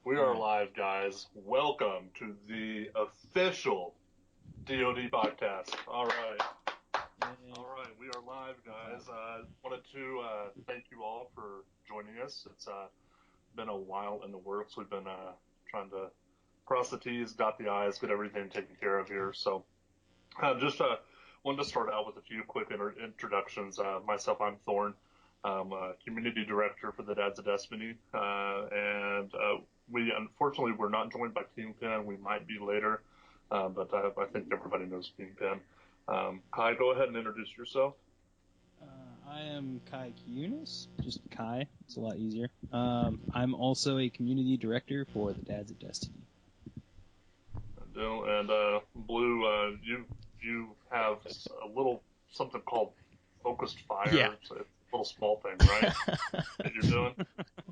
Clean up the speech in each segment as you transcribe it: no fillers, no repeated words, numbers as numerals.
We are live, guys. Welcome to the official DoD Podcast. All right. We are live, guys. Wanted to thank you all for joining us. It's been a while in the works. We've been trying to cross the T's, dot the I's, get everything taken care of here. So just wanted to start out with a few quick introductions. Myself, I'm Thorn. I'm a community director for the Dads of Destiny, and we unfortunately we're not joined by Kingpin. We might be later, but I think everybody knows Kingpin. Kai, go ahead and introduce yourself. I am Kaiciunus, just Kai. It's a lot easier. I'm also a community director for the Dads of Destiny. And Blue, you have a little something called Focused Fire. Yeah. It's a little small thing, right? that you're doing.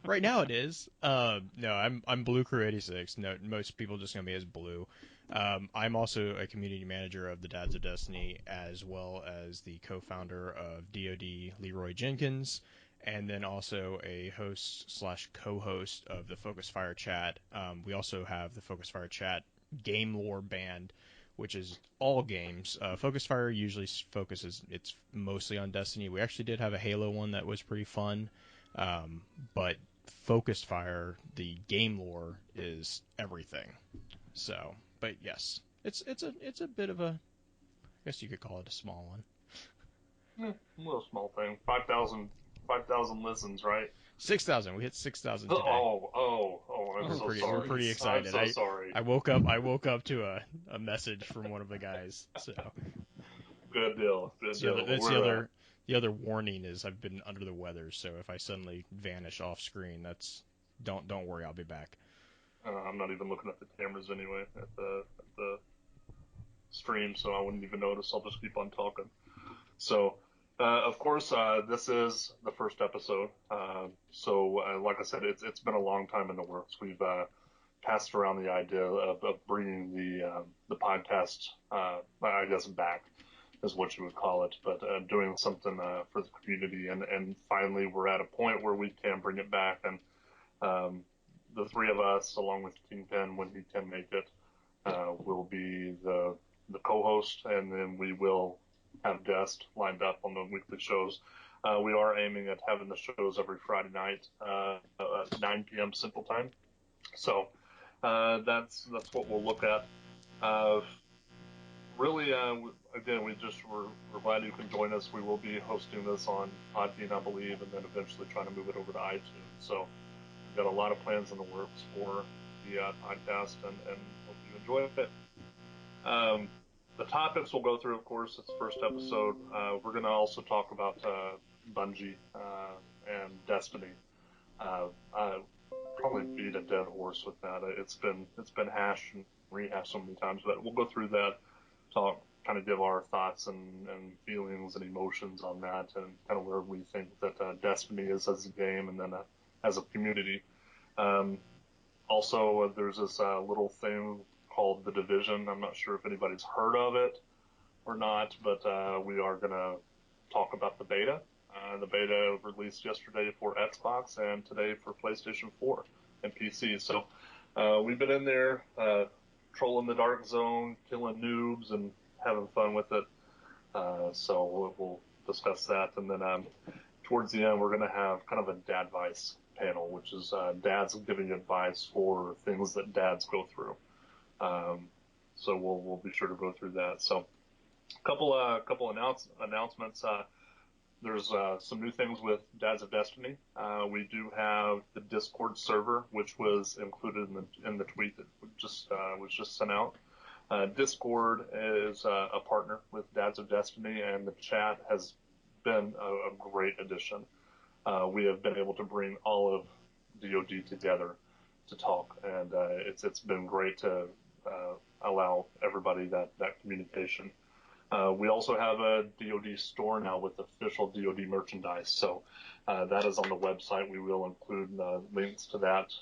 Right now it is. No, I'm Blue Crew 86. No, most people just know me as Blue. I'm also a community manager of the Dads of Destiny, as well as the co-founder of DoD Leroy Jenkins, and then also a host/co-host of the Focus Fire chat. We also have the Focus Fire chat game lore band, which is all games. Focus Fire usually focuses, it's mostly on Destiny. We actually did have a Halo one that was pretty fun. But Focused Fire, the game lore, is everything. So, but yes, it's a bit of a, I guess you could call it a small one. A little small thing. 5,000 listens, right? 6,000. We hit 6,000 today. I'm so sorry. We're pretty excited. I'm so sorry. I woke up to a message from one of the guys. So good deal. The other warning is I've been under the weather, so if I suddenly vanish off screen, don't worry, I'll be back. I'm not even looking at the cameras anyway at the stream, so I wouldn't even notice. I'll just keep on talking. So, of course, this is the first episode. So, like I said, it's been a long time in the works. We've passed around the idea of bringing the podcast, I guess, back is what you would call it, but doing something for the community, and finally we're at a point where we can bring it back, and the three of us, along with Kingpin, when he can make it, will be the co-host, and then we will have guests lined up on the weekly shows. We are aiming at having the shows every Friday night at 9 p.m. Central Time. So that's what we'll look at. Really, again, we're glad you can join us. We will be hosting this on Podbean, I believe, and then eventually trying to move it over to iTunes. So we've got a lot of plans in the works for the podcast, and hope you enjoy it. The topics we'll go through, of course, it's the first episode. We're going to also talk about Bungie and Destiny. Probably beat a dead horse with that. It's been hashed and rehashed so many times, but we'll go through that. Talk, kind of give our thoughts and feelings and emotions on that, and kind of where we think that Destiny is as a game, and then as a community. Also, there's this little thing called The Division. I'm not sure if anybody's heard of it or not, but we are going to talk about the beta. The beta released yesterday for Xbox and today for PlayStation 4 and PC. So we've been in there trolling the dark zone, killing noobs, and having fun with it. So we'll discuss that. And then towards the end, we're going to have kind of a dad advice panel, which is dads giving advice for things that dads go through. So we'll be sure to go through that. So a couple announcemements. There's some new things with Dads of Destiny. We do have the Discord server, which was included in the tweet that was just sent out. Discord is a partner with Dads of Destiny, and the chat has been a great addition. We have been able to bring all of DoD together to talk, and it's been great to allow everybody that communication. We also have a DoD store now with official DoD merchandise, so that is on the website. We will include links to that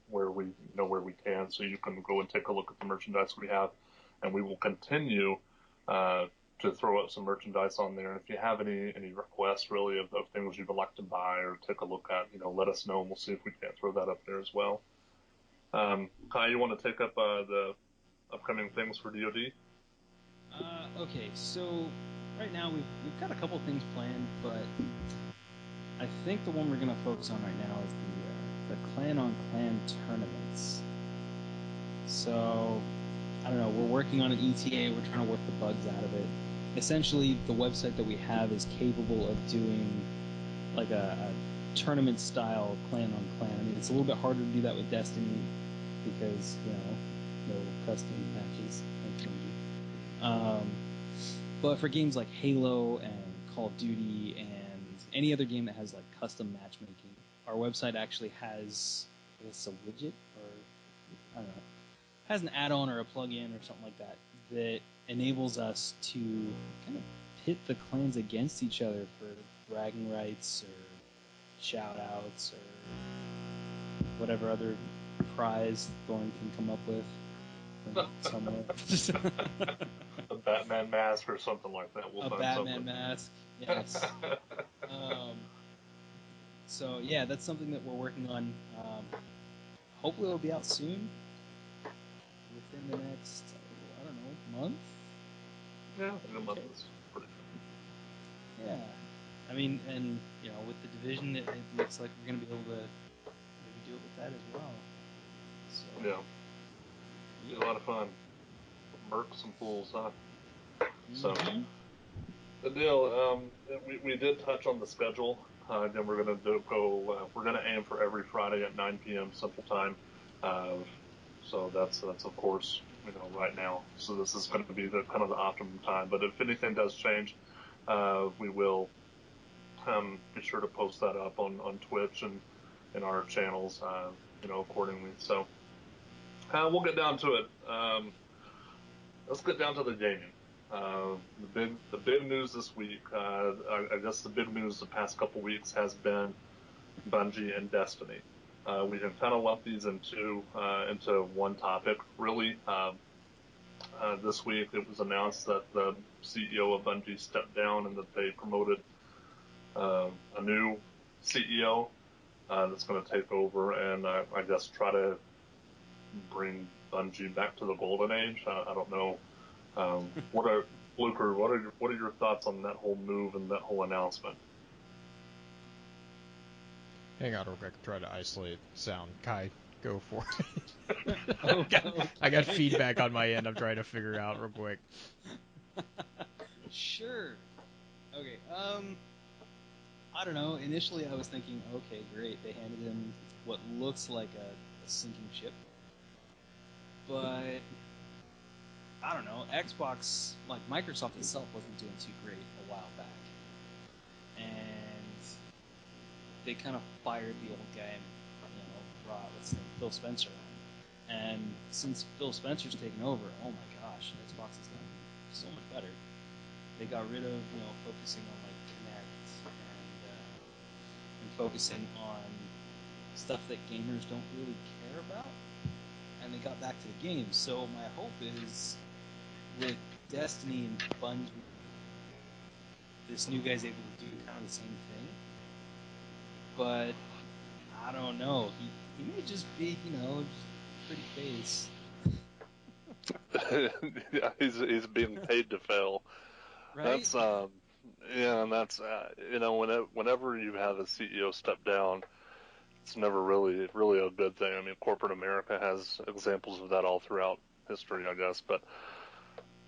where we can, so you can go and take a look at the merchandise we have, and we will continue to throw up some merchandise on there. And if you have any requests really of things you'd like to buy or take a look at, let us know, and we'll see if we can't throw that up there as well. Kai, you want to take up the upcoming things for DoD? Okay, so right now we've got a couple things planned, but I think the one we're going to focus on right now is the clan on clan tournaments. So I don't know, we're working on an ETA, we're trying to work the bugs out of it. Essentially, the website that we have is capable of doing like a tournament style clan on clan. I mean, it's a little bit harder to do that with Destiny because, no custom matches. But for games like Halo and Call of Duty and any other game that has like custom matchmaking, our website actually has, I guess, a widget or I don't know, has an add-on or a plug-in or something like that that enables us to kind of pit the clans against each other for bragging rights or shout-outs or whatever other prize Thorn can come up with from somewhere. A Batman mask or something like that. We'll find Batman something. mask, yes. So yeah, that's something that we're working on. Hopefully it'll be out soon. Within the next, I don't know, month? Yeah, in a month is pretty good. Yeah. I mean, and, with the division, it looks like we're going to be able to maybe do it with that as well. So, yeah. Be a lot of fun. Mercs and fools, huh? So, the deal, we did touch on the schedule. Again, we're going to we're going to aim for every Friday at 9 p.m. Central Time. So that's of course, right now. So this is going to be the kind of the optimum time. But if anything does change, we will be sure to post that up on Twitch and in our channels, accordingly. So we'll get down to it. Let's get down to the gaming. The big news this week, I guess the big news the past couple weeks has been Bungie and Destiny. We can kind of lump these into one topic, really. This week it was announced that the CEO of Bungie stepped down and that they promoted a new CEO that's going to take over and I guess try to bring Bungie back to the golden age. I don't know. Luker, what are your thoughts on that whole move and that whole announcement? Hang on real quick. Try to isolate sound. Kai, go for it. Okay. I got feedback on my end. I'm trying to figure out real quick. Sure. Okay. I don't know. Initially, I was thinking, okay, great. They handed him what looks like a sinking ship, but I don't know. Xbox, like Microsoft itself, wasn't doing too great a while back, and they kind of fired the old guy and brought Phil Spencer on. And since Phil Spencer's taken over, oh my gosh, Xbox has done so much better. They got rid of focusing on like Kinect and focusing on stuff that gamers don't really care about, and they got back to the games. So my hope is with Destiny and Bungie, this new guy's able to do kind of the same thing. But I don't know. He may just be, just pretty face. Yeah, he's being paid to fail. Right? That's and that's whenever you have a CEO step down, it's never really a good thing. I mean, corporate America has examples of that all throughout history, I guess. But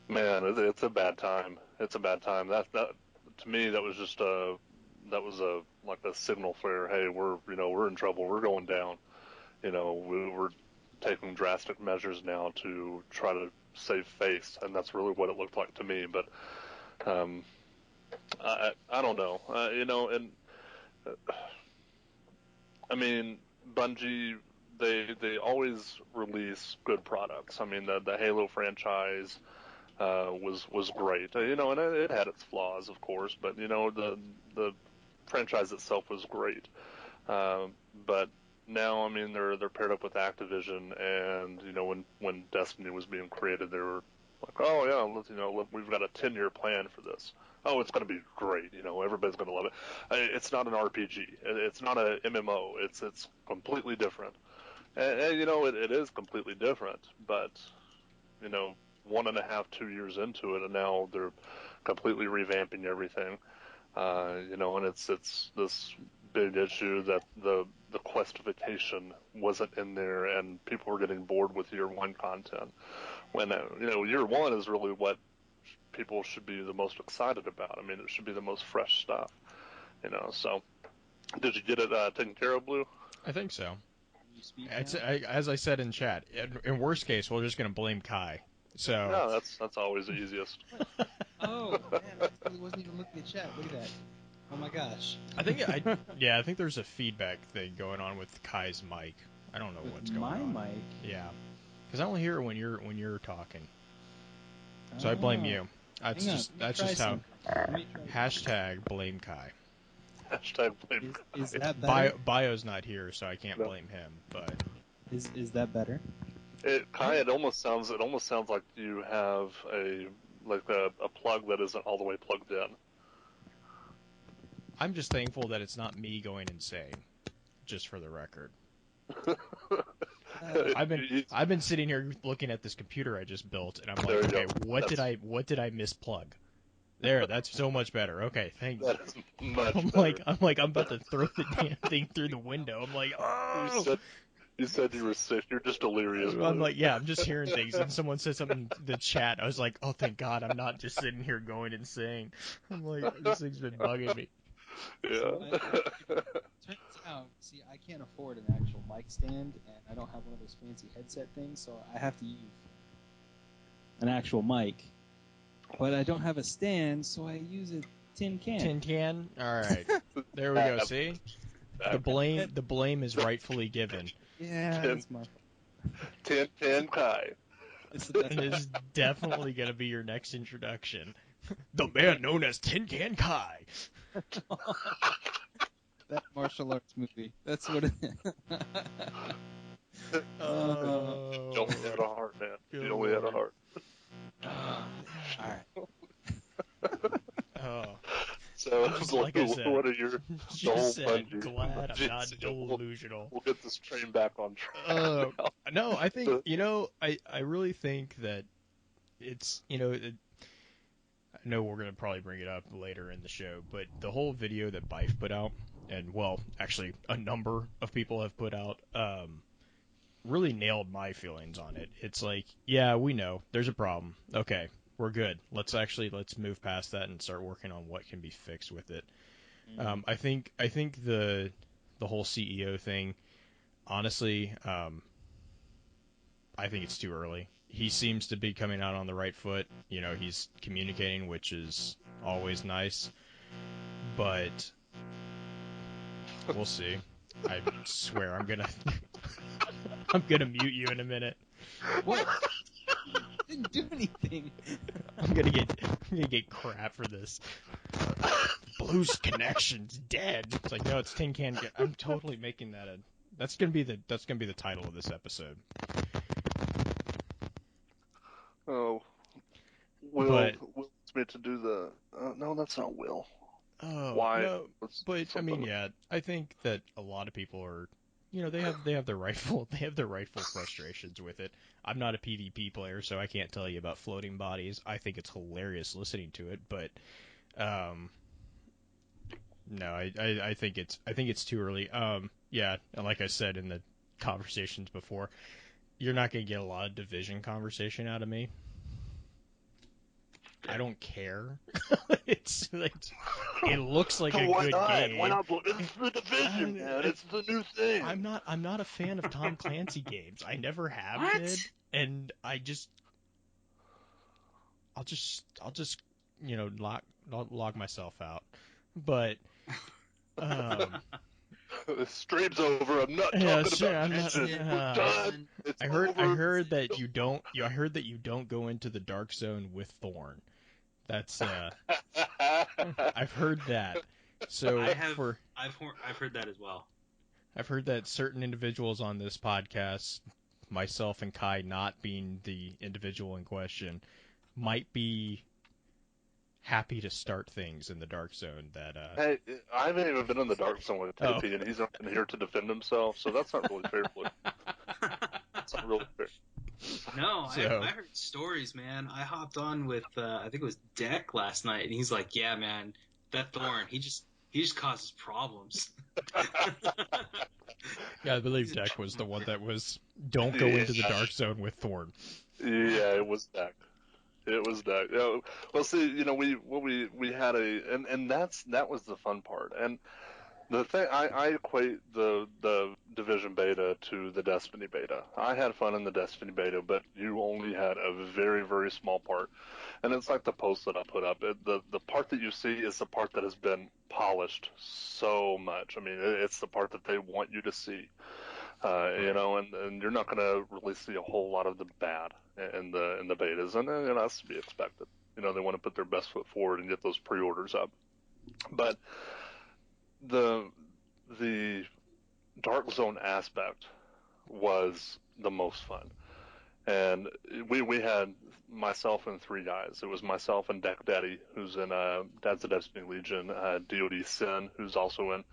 man, it's a bad time. It's a bad time. That to me, that was just like a signal flare. Hey, we're in trouble. We're going down. We're taking drastic measures now to try to save face, and that's really what it looked like to me. But I don't know. And I mean, Bungie, they always release good products. I mean, the Halo franchise was great. And it had its flaws, of course, but the franchise itself was great. But now, I mean, they're paired up with Activision, and when Destiny was being created, they were like, oh yeah, we've got a 10-year plan for this. Oh, it's going to be great. Everybody's going to love it. It's not an RPG. It's not a MMO. It's completely different. And it is completely different, but, 1.5, 2 years into it, and now they're completely revamping everything. And it's this big issue that the questification wasn't in there, and people were getting bored with year one content. When year one is really what people should be the most excited about. I mean, it should be the most fresh stuff. So did you get it taken care of, Blue? I think so. As I said in chat, in worst case, we're just gonna blame Kai. So no, that's always the easiest. Oh man, I totally wasn't even looking at chat. Look at that. Oh my gosh. I think there's a feedback thing going on with Kai's mic. I don't know what's going on. My mic. Yeah, because I only hear it when you're talking. So I blame you. That's just how. Hashtag blame Kai. Hashtag blame Kai. Is that better? Bio's not here, so I can't blame him. But is that better? Kai, it almost sounds like you have a plug that isn't all the way plugged in. I'm just thankful that it's not me going insane. Just for the record. I've been sitting here looking at this computer I just built, and I'm like, okay, what did I misplug? There, that's so much better. Okay, thanks. That is much better. I'm about to throw the damn thing through the window. I'm like, oh. You said you were sick. You're just delirious. I'm like, yeah, I'm just hearing things. And someone said something in the chat. I was like, oh, thank God, I'm not just sitting here going insane. I'm like, this thing's been bugging me. Yeah. Turns out, see, I can't afford an actual mic stand, and I don't have one of those fancy headset things, so I have to use an actual mic. But I don't have a stand, so I use a tin can. Tin can? All right. There we go. See? The blame is rightfully given. Yeah, that's my Tin Can Kai. And this is definitely going to be your next introduction. The man known as Tin Can Kai. That martial arts movie. That's what it is. Oh. You only had a heart, man. You only had a heart. Alright. Oh. So, like I said, what are your just Bungie? glad I'm not delusional. We'll get this train back on track. No, I think, I really think that it's, I know we're going to probably bring it up later in the show, but the whole video that Bife put out, and, well, actually a number of people have put out, really nailed my feelings on it. It's like, yeah, we know, there's a problem. Okay, we're good. Let's move past that and start working on what can be fixed with it. I think the whole CEO thing, honestly, I think it's too early. He seems to be coming out on the right foot. He's communicating, which is always nice. But we'll see. I swear I'm gonna mute you in a minute. What? Didn't do anything. I'm gonna get crap for this. Blue's connection's dead. It's like, no, it's Tin Can. I'm totally making that that's gonna be the title of this episode. Oh, Will's meant to do the. No, that's not Will. Oh, why? No, but I mean, yeah, I think that a lot of people are, they have their rightful frustrations with it. I'm not a PvP player, so I can't tell you about floating bodies. I think it's hilarious listening to it, but no, I think it's too early. Yeah, and like I said in the conversations before, you're not gonna get a lot of division conversation out of me. I don't care. It looks like a good game. Why not? It's the division, man. It's the new thing. I'm not a fan of Tom Clancy games. I never have been, and I'll just log myself out. But the stream's over. I'm not talking about division. We're done. It's over. I heard that you don't go into the dark zone with Thorn. That's I've heard that. So I've heard that as well. I've heard that certain individuals on this podcast, myself and Kai not being the individual in question, might be happy to start things in the Dark Zone that Hey, I haven't even been in the Dark Zone with TP, and he's not been here to defend himself, so that's not really fair. That's not really fair. No, So- I heard stories, man. I hopped on with I think it was Deck last night, and he's like, "Yeah, man, that Thorn, he just causes problems." Yeah, I believe Deck was the one that was don't go into the Dark Zone with Thorn. Yeah, it was Dak. It was Dak. Well, see, we had and that was the fun part. And the thing, I equate the Division beta to the Destiny beta. I had fun in the Destiny beta, but you only had a very, very small part. And it's like the post that I put up. The part that you see is the part that has been polished so much. I mean, it's the part that they want you to see. And you're not going to really see a whole lot of the bad in the betas, and that's to be expected. They want to put their best foot forward and get those pre-orders up. But the Dark Zone aspect was the most fun, and we had myself and 3 guys. It was myself and Deck Daddy, who's in Dad's of Destiny Legion, DoD Sin, who's also in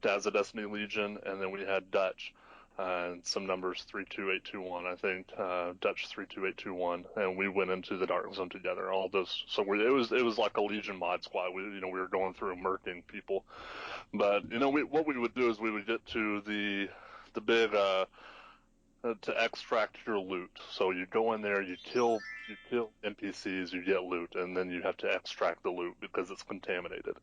Dad's of Destiny Legion, and then we had Dutch. And some numbers 32821, I think, Dutch 32821, and we went into the Dark Zone together. All this, so it was like a Legion mod squad. We were going through murking people, but what we would do is we would get to the big to extract your loot. So you go in there, you kill NPCs, you get loot, and then you have to extract the loot because it's contaminated.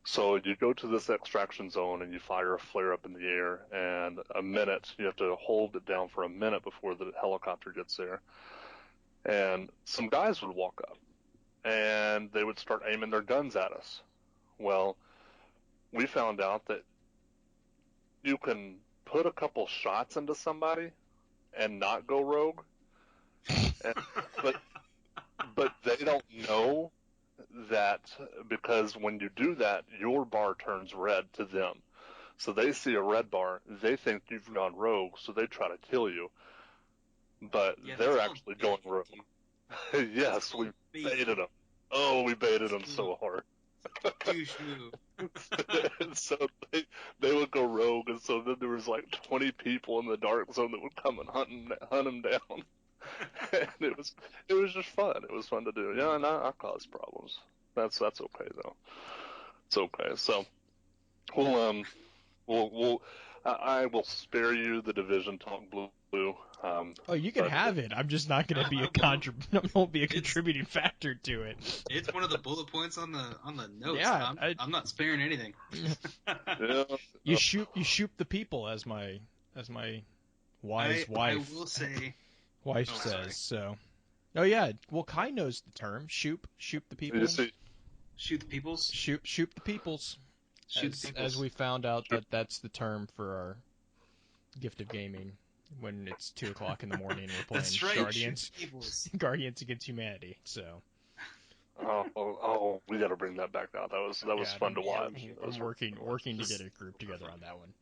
So you go to this extraction zone and you fire a flare up in the air, and you have to hold it down for a minute before the helicopter gets there. And some guys would walk up and they would start aiming their guns at us. Well, we found out that you can put a couple shots into somebody and not go rogue. But they don't know that, because when you do that, your bar turns red to them. So they see a red bar, they think you've gone rogue, so they try to kill you. But they're actually going rogue. Yes, we baited them. Oh, we baited them so hard. Douche move. And so they would go rogue, and so then there was like 20 people in the Dark Zone that would come and hunt them down. And it was just fun. It was fun to do. Yeah, and I caused problems. That's okay though. It's okay. So I will spare you the Division talk, Blue. Oh, you can have it. I'm just not going to be a contributing factor to it. It's one of the bullet points on the notes. Yeah, I'm not sparing anything. Yeah. You shoot the people, as my wise wife. I will say. Wife says so. Oh yeah, well Kai knows the term. Shoot the people. Shoot the peoples. Shoot the peoples. Shoot the peoples. As we found out that's the term for our gift of gaming when it's 2:00 in the morning and we're playing That's right, Guardians Against Humanity. So. Oh, we got to bring that back now. That was fun to watch. I'm working to get a group together on that one.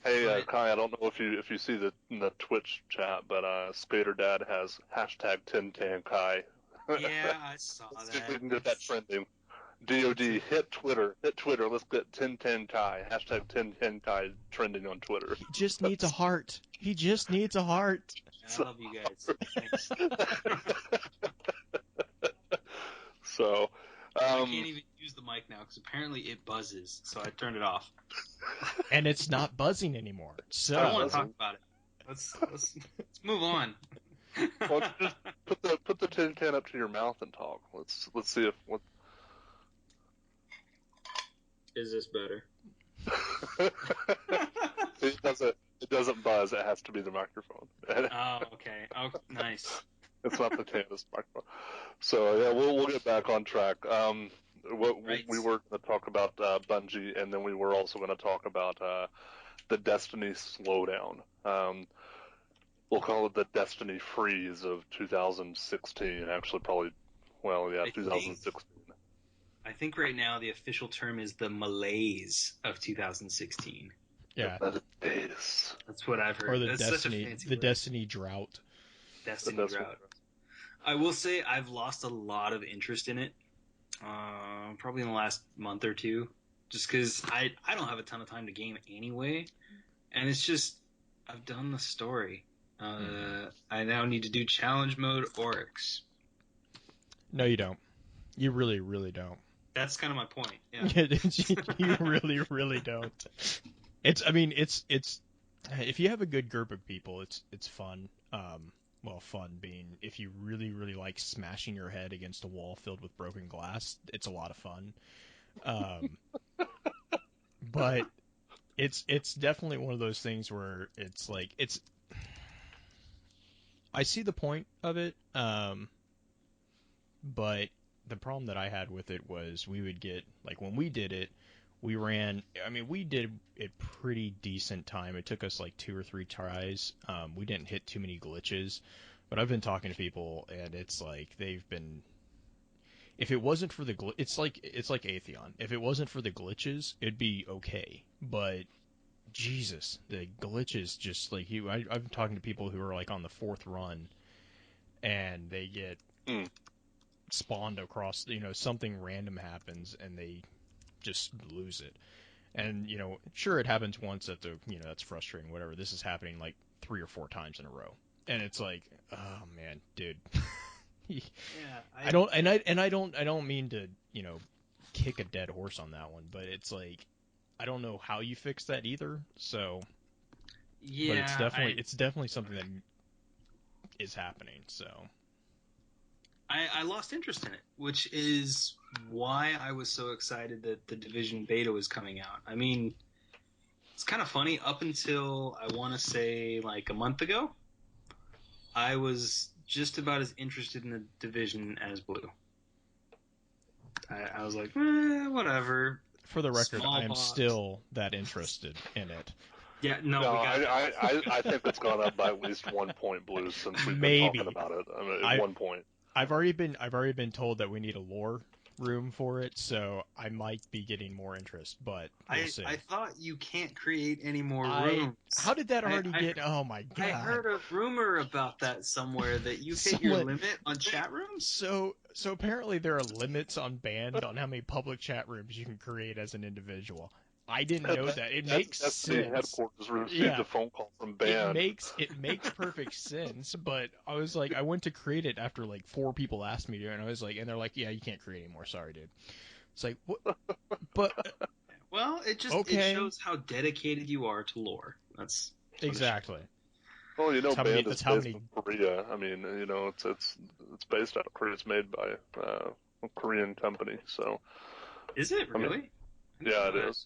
Hey, Kai, I don't know if you see in the Twitch chat, but Skater Dad has hashtag Can Kai. Yeah, I saw that. See if we can get that trending. DoD, hit Twitter. Let's get Can Kai. Hashtag Can Kai trending on Twitter. He just needs a heart. I love you guys. Thanks. So. I can't even use the mic now because apparently it buzzes, so I turned it off. And it's not buzzing anymore. So I don't want to talk about it. Let's move on. Why don't you just put the tin can up to your mouth and talk. Let's see if what. Is this better? It doesn't buzz. It has to be the microphone. Oh, okay. Oh, nice. It's not the canvas microphone. So yeah, we'll get back on track. We were going to talk about Bungie, and then we were also going to talk about the Destiny slowdown. We'll call it the Destiny freeze of 2016. Actually, probably, 2016. I think right now the official term is the malaise of 2016. Yeah, that is. That's what I've heard. Or the That's Destiny drought. Destiny drought. I will say I've lost a lot of interest in it. Probably in the last month or two, just because I don't have a ton of time to game anyway, and it's just I've done the story. I now need to do challenge mode Oryx. No, you don't. You really, really don't. That's kind of my point. Yeah. You really, really don't. It's if you have a good group of people, it's fun. Well, fun being if you really, really like smashing your head against a wall filled with broken glass, it's a lot of fun. But it's definitely one of those things where it's like I see the point of it, but the problem that I had with it was we would get like when we did it, we did it pretty decent time. It took us like 2 or 3 tries. We didn't hit too many glitches, but I've been talking to people and it's like they've been. If it wasn't for the it's like Atheon. If it wasn't for the glitches, it'd be okay. But Jesus, the glitches just like I've been talking to people who are like on the 4th run, and they get spawned across. Something random happens and they just lose it. And sure, it happens once at the that's frustrating. Whatever. This is happening like 3 or 4 times in a row, and it's like, oh man, dude. Yeah. I don't mean to kick a dead horse on that one, but it's like I don't know how you fix that either. So, Yeah. but it's definitely something that is happening. So, I lost interest in it, which is why I was so excited that the Division beta was coming out. I mean, it's kind of funny. Up until I want to say like a month ago, I was just about as interested in the Division as Blue. I was like, whatever. for the record, Small I am box. still that interested in it. Yeah, no, No, we got I think it's gone up by at least 1 point, Blue, since we've been Maybe. talking about it. I mean, I- 1 point. I've already been told that we need a lore room for it, so I might be getting more interest, but we'll see. I thought you can't create any more rooms. How did that already get? Oh my god! I heard a rumor about that somewhere that you hit your limit on chat rooms. So apparently there are limits on band on how many public chat rooms you can create as an individual. I didn't know that. It makes sense. The headquarters received a phone call from band. It makes perfect sense, but I was like, I went to create it after like 4 people asked me to, and I was like, and they're like, yeah, you can't create anymore. Sorry, dude. It's like, what? But well, it shows how dedicated you are to lore. That's exactly. Well, band is based many... in Korea. I mean, it's based out of Korea. It's made by a Korean company. So. Is it really? Yeah, it is.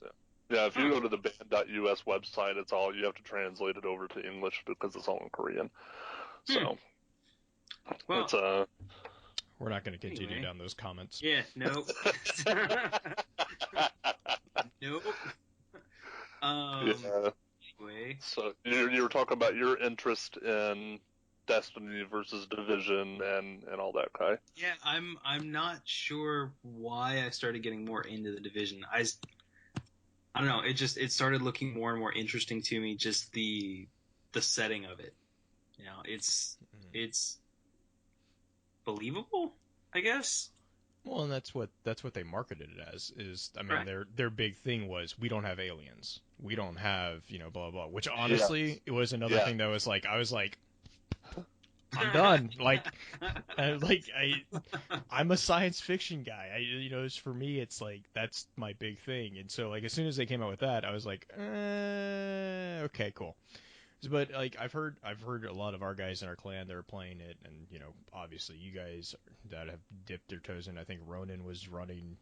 Yeah, if you go to the band.us website, it's all you have to translate it over to English because it's all in Korean. So, well, it's we're not going to continue down those comments. Yeah, nope. Nope. Yeah. Anyway. So you were talking about your interest in Destiny versus Division and all that, Kai. Yeah, I'm not sure why I started getting more into the Division. I don't know. It started looking more and more interesting to me. Just the setting of it. It's believable, I guess. Well, and that's what they marketed it as. Right. Their big thing was we don't have aliens, we don't have blah blah. Which honestly, it was another thing that was like I was like, I'm done. I'm a science fiction guy. For me, it's like that's my big thing. And so like as soon as they came out with that, I was like, okay, cool. But like I've heard a lot of our guys in our clan that are playing it, and obviously you guys that have dipped their toes in. I think Ronan was running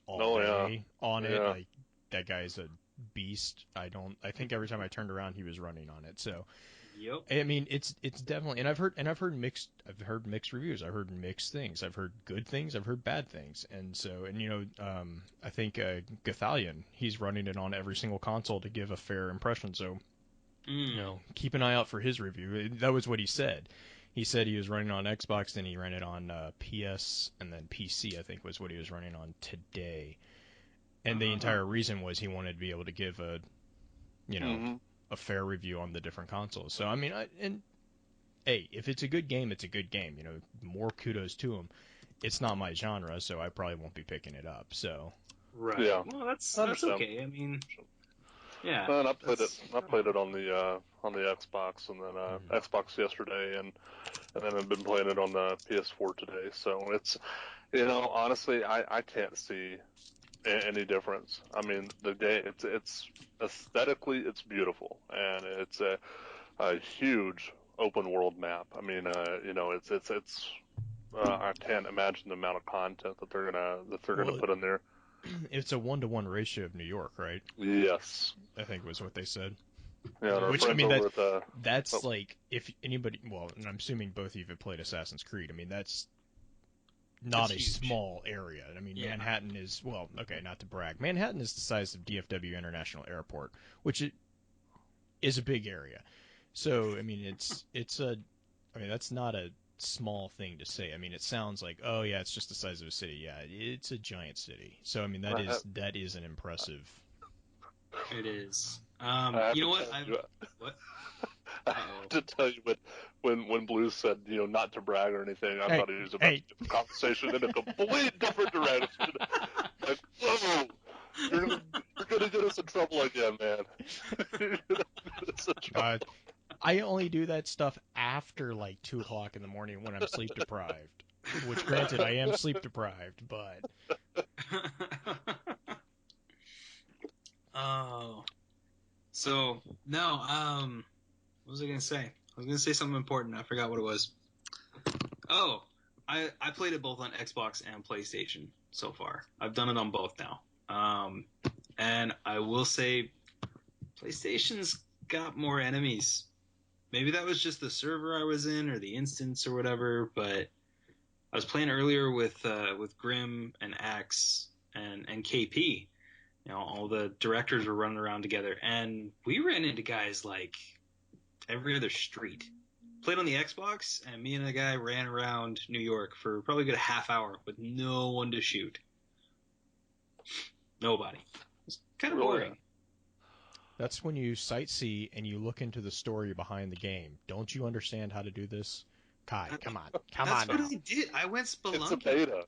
all day on it. Like that guy's a beast. I think every time I turned around he was running on it. So yep. I mean it's definitely, and I've heard mixed reviews. I've heard mixed things. I've heard good things. I've heard bad things. And so I think Gathalion, he's running it on every single console to give a fair impression. So keep an eye out for his review. That was what he said. He said he was running on Xbox, then he ran it on PS, and then PC, I think was what he was running on today. And the entire reason was he wanted to be able to give a fair review on the different consoles. So, I mean, hey, if it's a good game, it's a good game. More kudos to him. it's not my genre, so I probably won't be picking it up. So Right. Yeah. Well, that's understand. okay. I mean, yeah. And I played it. I played it on the Xbox, and then Xbox yesterday, and then I've been playing it on the PS4 today. So it's, honestly, I can't see any difference. I mean, the game, it's aesthetically, it's beautiful, and it's a huge open world map. I mean, it's I can't imagine the amount of content that they're gonna put in there. it's a 1-to-1 ratio of New York, right? Yes. I think was what they said. Yeah, and our Which, I friends mean, over at the that's like, if anybody, well, and I'm assuming both of you have played Assassin's Creed. I mean, that's not That's a huge. small area. I mean, Yeah. Manhattan is, well, okay, not to brag. Manhattan is the size of DFW International Airport, which is a big area. So, I mean, that's not a small thing to say. I mean, it sounds like, oh yeah, it's just the size of a city. Yeah, it's a giant city. So, I mean, that is an impressive. It is. I You know what? have to tell What? I have to tell you, when Blue said, not to brag or anything, I thought he was about to get the conversation in a complete different direction. Like, whoa, you're gonna get us in trouble again, man. You're gonna get us in trouble. I only do that stuff after like 2 o'clock in the morning when I'm sleep deprived. Which, granted, I am sleep deprived, but Oh. So, no, what was I gonna say? I was gonna say something important. I forgot what it was. Oh, I played it both on Xbox and PlayStation so far. I've done it on both now. And I will say PlayStation's got more enemies. Maybe that was just the server I was in or the instance or whatever, but I was playing earlier with Grim and Axe and KP. All the directors were running around together, and we ran into guys like every other street. Played on the Xbox, and me and a guy ran around New York for probably a good half hour with no one to shoot. Nobody. It's kind of boring. that's when you sightsee and you look into the story behind the game. Don't you understand how to do this? Kai, come on That's now. what I did. I went spelunking. It's a beta.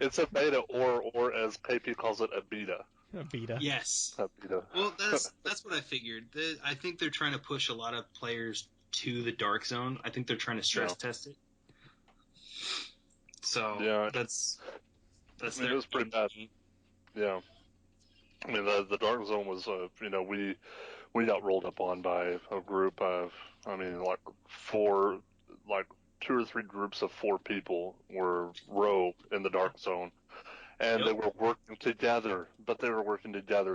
It's a beta, or as KP calls it, a beta. Beta. Yes. A beta. Well, that's what I figured. I think they're trying to push a lot of players to the dark zone. I think they're trying to stress test it. So Yeah. that's I mean, it was pretty bad. Yeah. I mean, the dark zone was, we got rolled up on by a group of, like 2 or 3 groups of 4 people were rogue in the dark zone. And they were working together,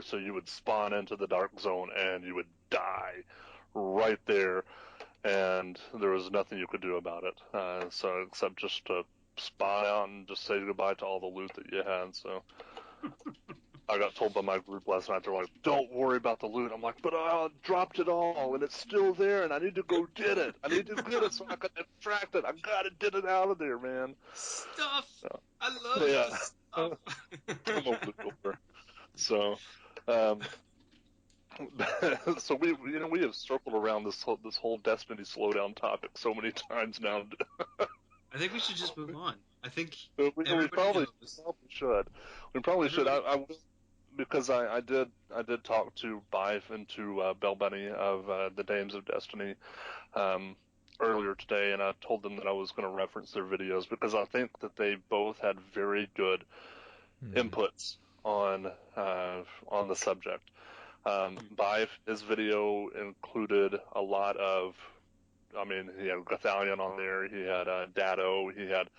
so you would spawn into the dark zone and you would die right there, and there was nothing you could do about it. So except just to spawn out and just say goodbye to all the loot that you had. So I got told by my group last night, they're like, don't worry about the loot. I'm like, but I dropped it all, and it's still there, and I need to go get it. I need to get it so I can extract it. I gotta get it out of there, man. Stuff! So, I love this stuff! I'm a looper. So, so we have circled around this whole Destiny slowdown topic so many times now. I think we should just move on. I think we everybody probably knows. should. We probably should. Everybody I will, because I did talk to Bive and to Bell Bunny of the Dames of Destiny earlier today, and I told them that I was going to reference their videos because I think that they both had very good inputs on the subject. Bive, his video included a lot of, he had Gathalion on there, he had Dado, he had,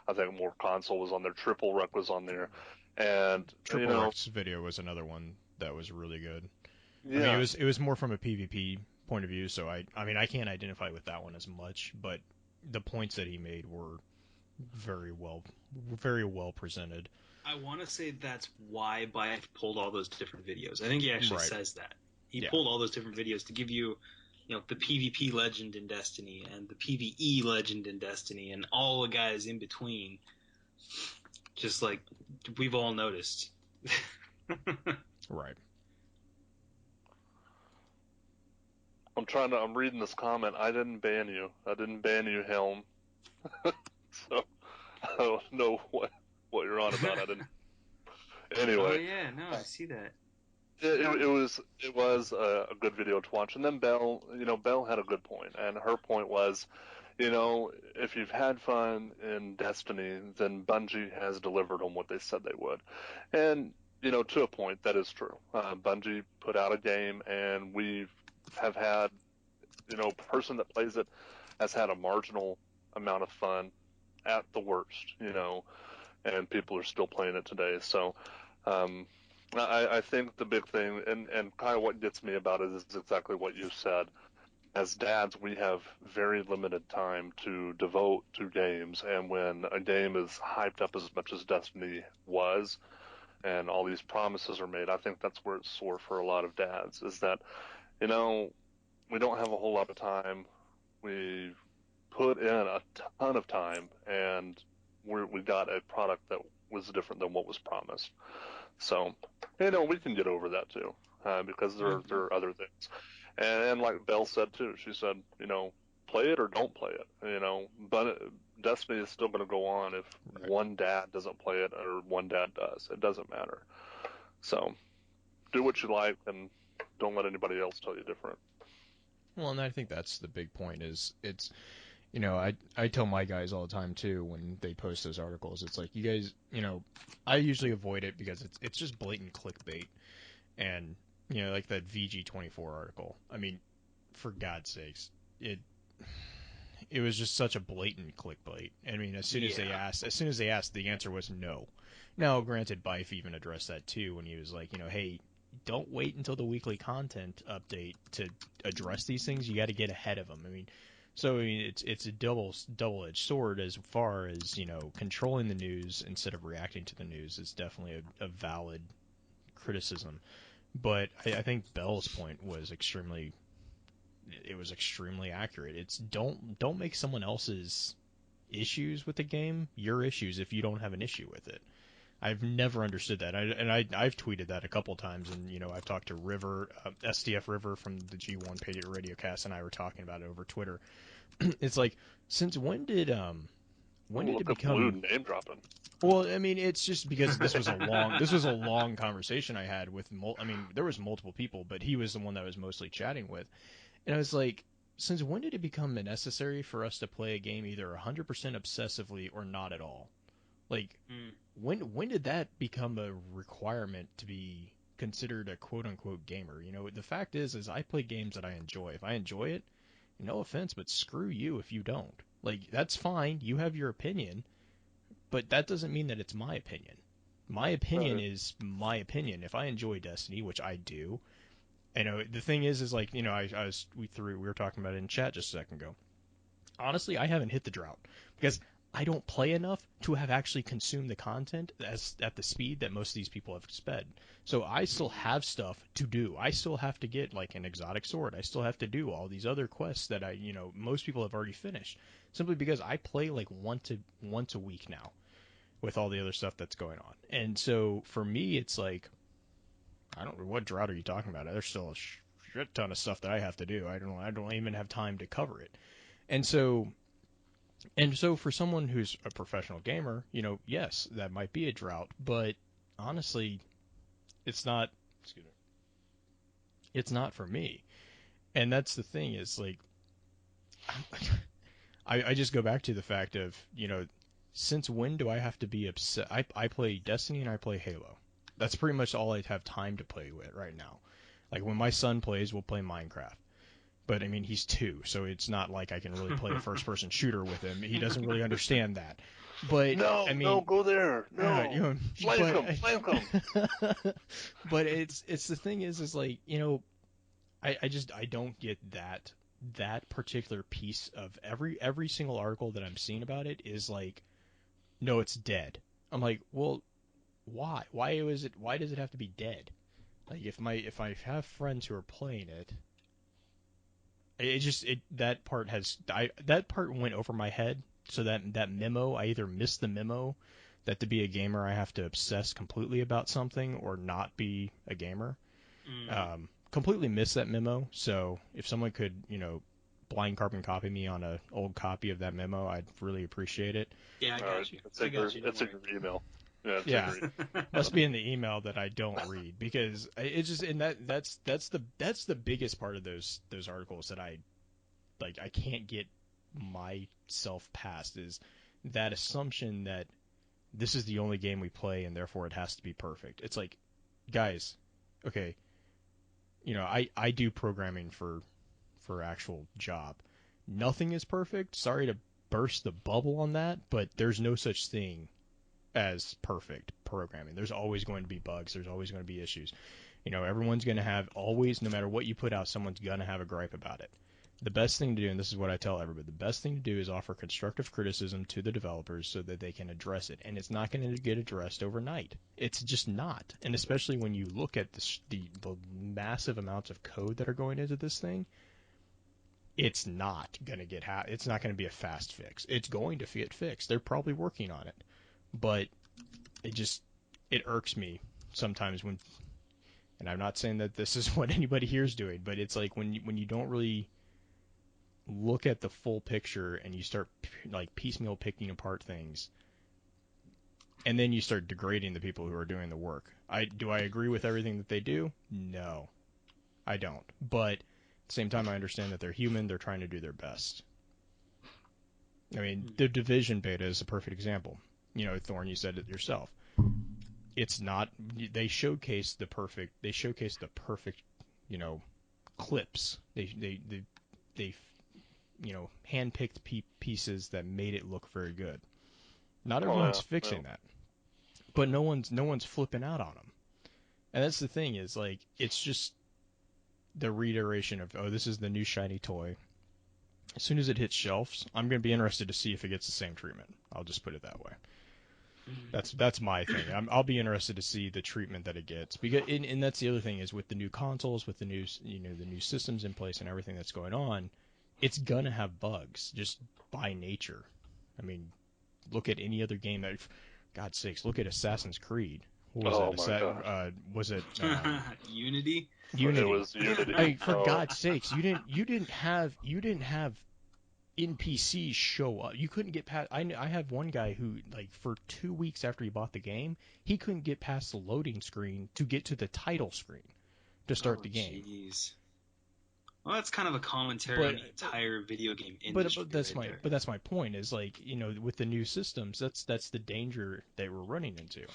I think, more console was on there, Triple Wreck was on there, and Triple Wreck's video was another one that was really good. Yeah. I mean, it was more from a PvP point of view, so I can't identify with that one as much, but the points that he made were very well presented. I want to say that's why Bive pulled all those different videos. I think he actually says that. He pulled all those different videos to give you, the PvP legend in Destiny and the PvE legend in Destiny and all the guys in between. Just like we've all noticed. Right. I'm reading this comment. I didn't ban you, Helm. So, I don't know what you're on about. I didn't. Anyway. Oh yeah, no, I see that. It was a good video to watch. And then Belle had a good point, and her point was, if you've had fun in Destiny, then Bungie has delivered on what they said they would. And, to a point, that is true. Bungie put out a game, and we have had, person that plays it has had a marginal amount of fun at the worst, and people are still playing it today. So, I think the big thing, and Kai, what gets me about it is exactly what you said. As dads, we have very limited time to devote to games, and when a game is hyped up as much as Destiny was, and all these promises are made, I think that's where it's sore for a lot of dads, is that, we don't have a whole lot of time. We put in a ton of time, and we got a product that was different than what was promised. So, we can get over that too, because there are other things. And like Belle said too, she said, play it or don't play it, but Destiny is still going to go on if one dad doesn't play it or one dad does. It doesn't matter. So, do what you like and don't let anybody else tell you different. Well, and I think that's the big point is it's, I tell my guys all the time too when they post those articles, it's like, you guys, I usually avoid it because it's just blatant clickbait. And, like that VG24 article. I mean, for God's sakes, it was just such a blatant clickbait. I mean, as soon as they asked, the answer was no. Now, granted, Bife even addressed that too when he was like, hey, don't wait until the weekly content update to address these things. You got to get ahead of them. I mean, it's a double-edged sword as far as, controlling the news instead of reacting to the news is definitely a valid criticism. But I think Belle's point was extremely accurate. It's don't make someone else's issues with the game your issues if you don't have an issue with it. I've never understood that. I've tweeted that a couple times, and I've talked to River, SDF River from the G1 Radiocast, and I were talking about it over Twitter. It's like, since when did it become Blue name dropping? Well, I mean, it's just because this was a long conversation I had with there was multiple people, but he was the one that I was mostly chatting with. And I was like, since when did it become necessary for us to play a game either 100% obsessively or not at all? Like, when did that become a requirement to be considered a quote-unquote gamer? The fact is I play games that I enjoy. If I enjoy it, no offense, but screw you if you don't. Like, that's fine. You have your opinion, but that doesn't mean that it's my opinion. My opinion is my opinion. If I enjoy Destiny, which I do, the thing is like, we were talking about it in chat just a second ago. Honestly, I haven't hit the drought because I don't play enough to have actually consumed the content at the speed that most of these people have sped. So I still have stuff to do. I still have to get like an exotic sword. I still have to do all these other quests that most people have already finished, simply because I play like once a week now with all the other stuff that's going on. And so for me, it's like, I don't know, what drought are you talking about? There's still a shit ton of stuff that I have to do. I don't even have time to cover it. And so for someone who's a professional gamer, yes, that might be a drought, but honestly, it's not. Excuse me. It's not for me. And that's the thing is like, I just go back to the fact of, since when do I have to be upset? I play Destiny and I play Halo. That's pretty much all I have time to play with right now. Like, when my son plays, we'll play Minecraft. But, I mean, he's 2, so it's not like I can really play a first-person shooter with him. He doesn't really understand that. But, No, go there. No, flank him. But it's the thing is like, I don't get that particular piece of every single article that I'm seeing about it is like, no, it's dead. I'm like, well, why? Why does it have to be dead? Like, if I have friends who are playing it, that part went over my head. So that memo, I either missed the memo that to be a gamer I have to obsess completely about something or not be a gamer. Completely missed that memo. So if someone could, blind carbon copy me on an old copy of that memo, I'd really appreciate it. Yeah, I got you. It's in your email. Yeah, it's Yeah. in your email. Must be in the email that I don't read, because it's just, and that's the biggest part of those articles that I can't get myself past, is that assumption that this is the only game we play and therefore it has to be perfect. It's like, guys, okay, I do programming for actual job. Nothing is perfect. Sorry to burst the bubble on that, but there's no such thing as perfect programming. There's always going to be bugs. There's always going to be issues. Everyone's going to have, always, no matter what you put out, someone's going to have a gripe about it. The best thing to do, and this is what I tell everybody, the best thing to do is offer constructive criticism to the developers so that they can address it. And it's not going to get addressed overnight. It's just not. And especially when you look at the massive amounts of code that are going into this thing, it's not going to it's not going to be a fast fix. It's going to get fixed. They're probably working on it. But it irks me sometimes when, and I'm not saying that this is what anybody here is doing, but it's like when you don't really look at the full picture and you start piecemeal picking apart things, and then you start degrading the people who are doing the work. Do I agree with everything that they do? No, I don't. But at the same time, I understand that they're human. They're trying to do their best. I mean, the Division beta is a perfect example. Thorn, you said it yourself. It's not. They showcase the perfect. Clips. They handpicked pieces that made it look very good. Not everyone's fixing that, but no one's flipping out on them. And that's the thing, is it's just the reiteration of, oh, this is the new shiny toy. As soon as it hits shelves, I'm going to be interested to see if it gets the same treatment. I'll just put it that way. That's my thing. I'll be interested to see the treatment that it gets, because and that's the other thing, is with the new consoles, with the new the new systems in place and everything that's going on, it's gonna have bugs just by nature. I mean, look at any other game that, God's sakes, look at Assassin's Creed. What was that? Was it Unity? Unity. It was Unity. I mean, for God's sakes, you didn't have NPCs show up. You couldn't get past. I have one guy who, for 2 weeks after he bought the game, he couldn't get past the loading screen to get to the title screen to start the game. Jeez. Well, that's kind of a commentary on the entire video game industry. But that's my point, is with the new systems, that's the danger that we're running into.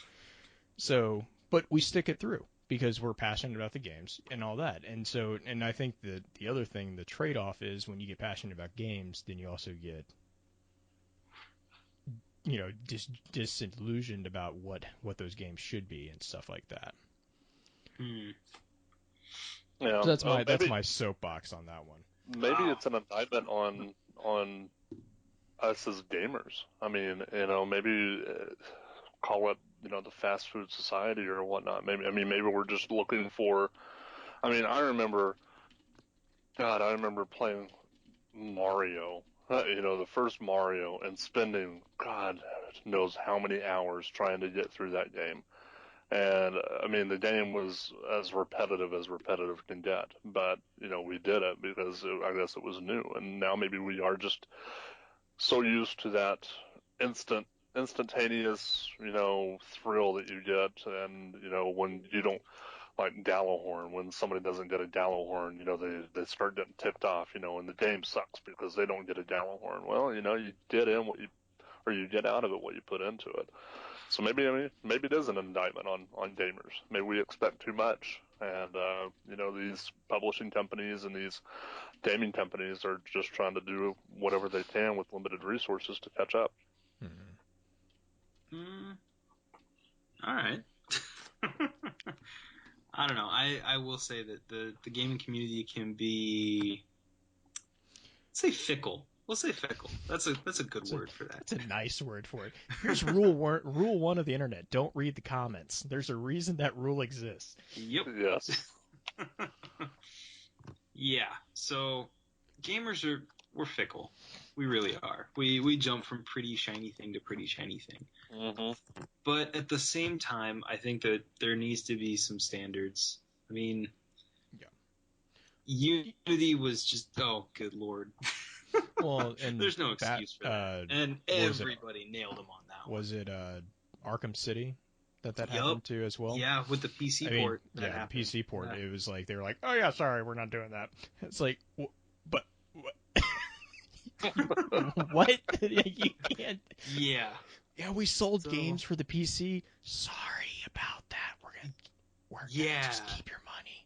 So, but we stick it through because we're passionate about the games and all that. And I think that the other thing, the trade-off, is when you get passionate about games, then you also get, disillusioned about what those games should be and stuff like that. Yeah, so that's my soapbox on that one. Maybe it's an indictment on us as gamers. I mean, maybe call it, the fast food society or whatnot. Maybe we're just looking for. I mean, I remember playing Mario. The first Mario, and spending God knows how many hours trying to get through that game. And I mean, the game was as repetitive can get, but we did it because I guess it was new. And now maybe we are just so used to that instantaneous, thrill that you get. And when you don't, like Gallowhorn, when somebody doesn't get a Gallowhorn, they start getting ticked off, and the game sucks because they don't get a Gallowhorn. Well, you get in you get out of it what you put into it. So maybe it is an indictment on gamers. Maybe we expect too much, and these publishing companies and these gaming companies are just trying to do whatever they can with limited resources to catch up. All right. I don't know. I will say that the gaming community can be, let's say, fickle. We'll say fickle. That's a good word for that. That's a nice word for it. Here's rule one of the internet: don't read the comments. There's a reason that rule exists. Yep. Yes. Yeah. So gamers we're fickle. We really are. We jump from pretty shiny thing to pretty shiny thing. Mm-hmm. But at the same time, I think that there needs to be some standards. I mean, Unity was just, oh, good lord. Well, and there's no excuse for that. And everybody nailed him on that one. Was it Arkham City that Yup. happened to as well? Yeah, with the PC port. The PC port. Yeah. It was like they were like, "Oh yeah, sorry, we're not doing that." It's like, but what? You can't. Yeah. Yeah, we sold games for the PC. Sorry about that. We're gonna just keep your money.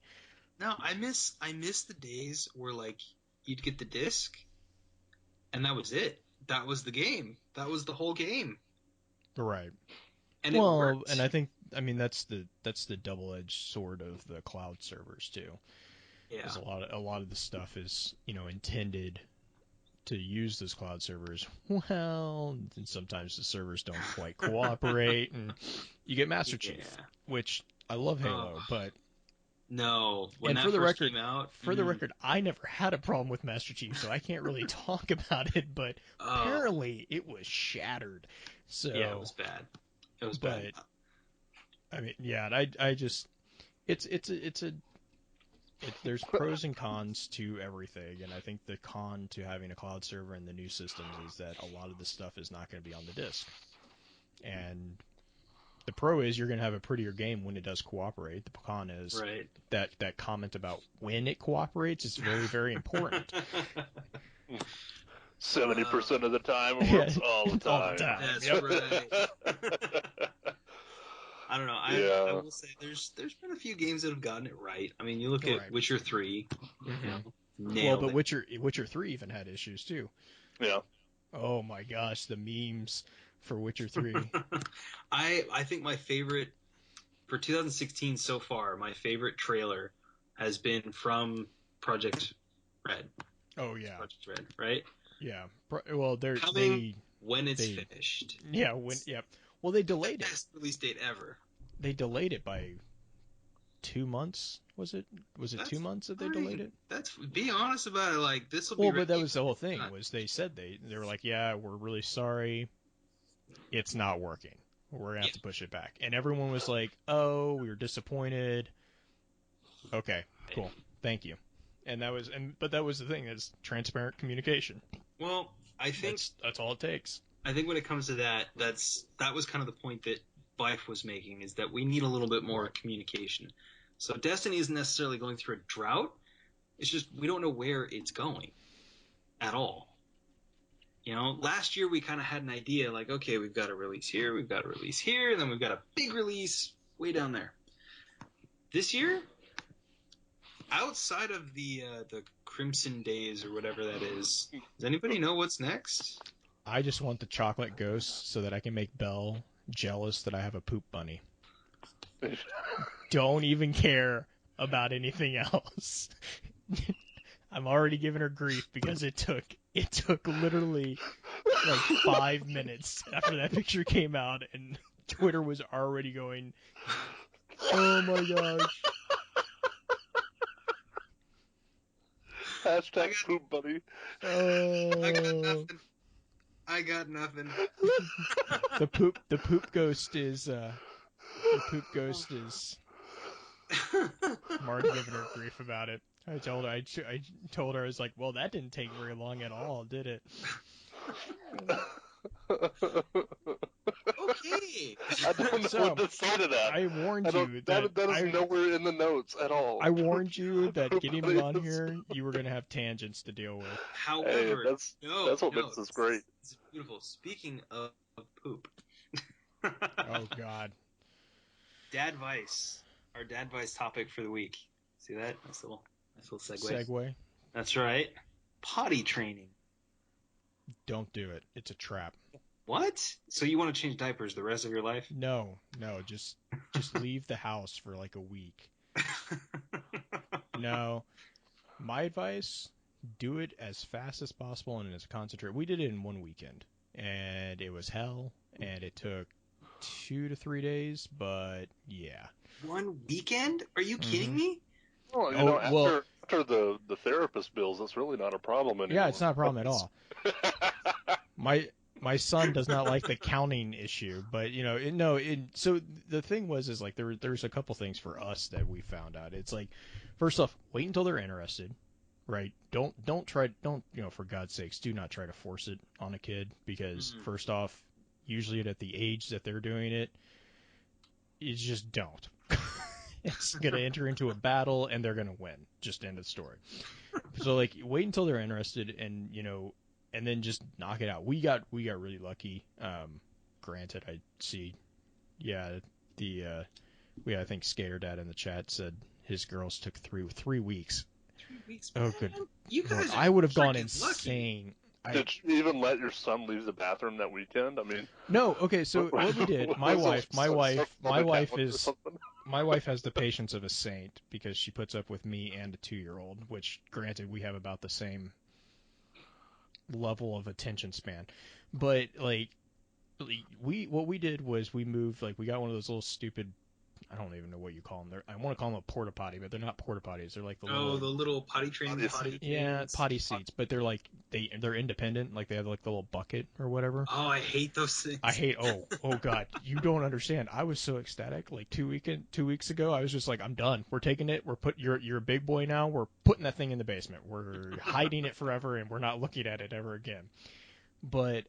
No, I miss the days where like you'd get the disc, and that was it. That was the game. That was the whole game. Right. And it worked. And I mean that's the double-edged sword of the cloud servers too. Yeah. Because a lot of the stuff is, intended to use those cloud servers. Well, and sometimes the servers don't quite cooperate, and you get Master Chief, which I love Halo, but no. When that first came out, for the record, I never had a problem with Master Chief, so I can't really talk about it. But apparently, it was shattered. So yeah, it was bad. It was bad. I mean, yeah, I just there's pros and cons to everything, and I think the con to having a cloud server in the new systems is that a lot of the stuff is not going to be on the disk. And the pro is you're going to have a prettier game when it does cooperate. The con is that comment about when it cooperates is very, very important. 70% of the time it works all the time. All the time. That's right. I don't know. I will say there's been a few games that have gotten it right. I mean, you look at Witcher 3. But Witcher 3 even had issues too. Yeah. Oh my gosh, the memes for Witcher 3. I think my favorite for 2016 so far, my favorite trailer has been from Project Red. Oh yeah. Project Red, right? Yeah. Well, when it's finished. Yeah. Well, they delayed it. Best release date ever. They delayed it by 2 months. Was it 2 months that they delayed it? Be honest about it. Like this will be. Well, but that was the whole thing. Was they said they were like, yeah, we're really sorry, it's not working. We're gonna have to push it back. And everyone was like, oh, we were disappointed. Okay, cool, thank you. And that was the thing, is transparent communication. Well, I think that's all it takes. I think when it comes to that was kind of the point that Bife was making, is that we need a little bit more communication. So Destiny isn't necessarily going through a drought. It's just we don't know where it's going at all. Last year we kind of had an idea, like, okay, we've got a release here, we've got a release here, and then we've got a big release way down there. This year, outside of the Crimson Days or whatever that is, does anybody know what's next? I just want the chocolate ghost so that I can make Belle jealous that I have a poop bunny. Don't even care about anything else. I'm already giving her grief because it took literally like 5 minutes after that picture came out, and Twitter was already going, oh my gosh. Hashtag poop bunny. I got nothing. The poop ghost is I'm already giving her grief about it. I told her, I was like, well, that didn't take very long at all, did it? Okay. I don't know what to say to that. I warned you that is nowhere in the notes at all. I warned you that getting me on here, you were going to have tangents to deal with. However, that's what makes this great. It's beautiful. Speaking of poop. Oh, God. Dad Vice. Our Dad Vice topic for the week. See that? Nice little segue. That's right. Potty training. Don't do it. It's a trap. What? So you want to change diapers the rest of your life? No, just leave the house for like a week. No. My advice, do it as fast as possible and as concentrated. We did it in one weekend, and it was hell, and it took 2 to 3 days, but yeah. 1 weekend? Are you kidding me? Well, after the therapist bills, that's really not a problem anymore. Yeah, it's not a problem at all. my son does not like the counting issue, but so the thing is like there's a couple things for us that we found out. It's like, first off, wait until they're interested, right? Don't for God's sakes, do not try to force it on a kid, because first off, usually at the age that they're doing it, you just don't. It's gonna enter into a battle and they're gonna win. Just end of story. So like, wait until they're interested, and and then just knock it out. We got really lucky. Granted, I see. Yeah, I think Skater Dad in the chat said his girls took 3 weeks. 3 weeks. Oh, Man. good. You guys Lord, I would have gone insane. insane. Did you even let your son leave the bathroom that weekend? I mean, No. Okay, so what we did, my wife has the patience of a saint, because she puts up with me and a 2-year-old, which, granted, we have about the same level of attention span. But like, what we did was we moved, like, we got one of those little stupid, I don't even know what you call them. I want to call them a porta potty, but they're not porta potties. They're like the little potty training potty. Yeah, potty seats, but they're like they're independent. Like, they have like the little bucket or whatever. Oh, I hate those things. Oh God, you don't understand. I was so ecstatic. Like 2 weeks ago, I was just like, I'm done. We're taking it. You're a big boy now. We're putting that thing in the basement. We're hiding it forever, and we're not looking at it ever again. But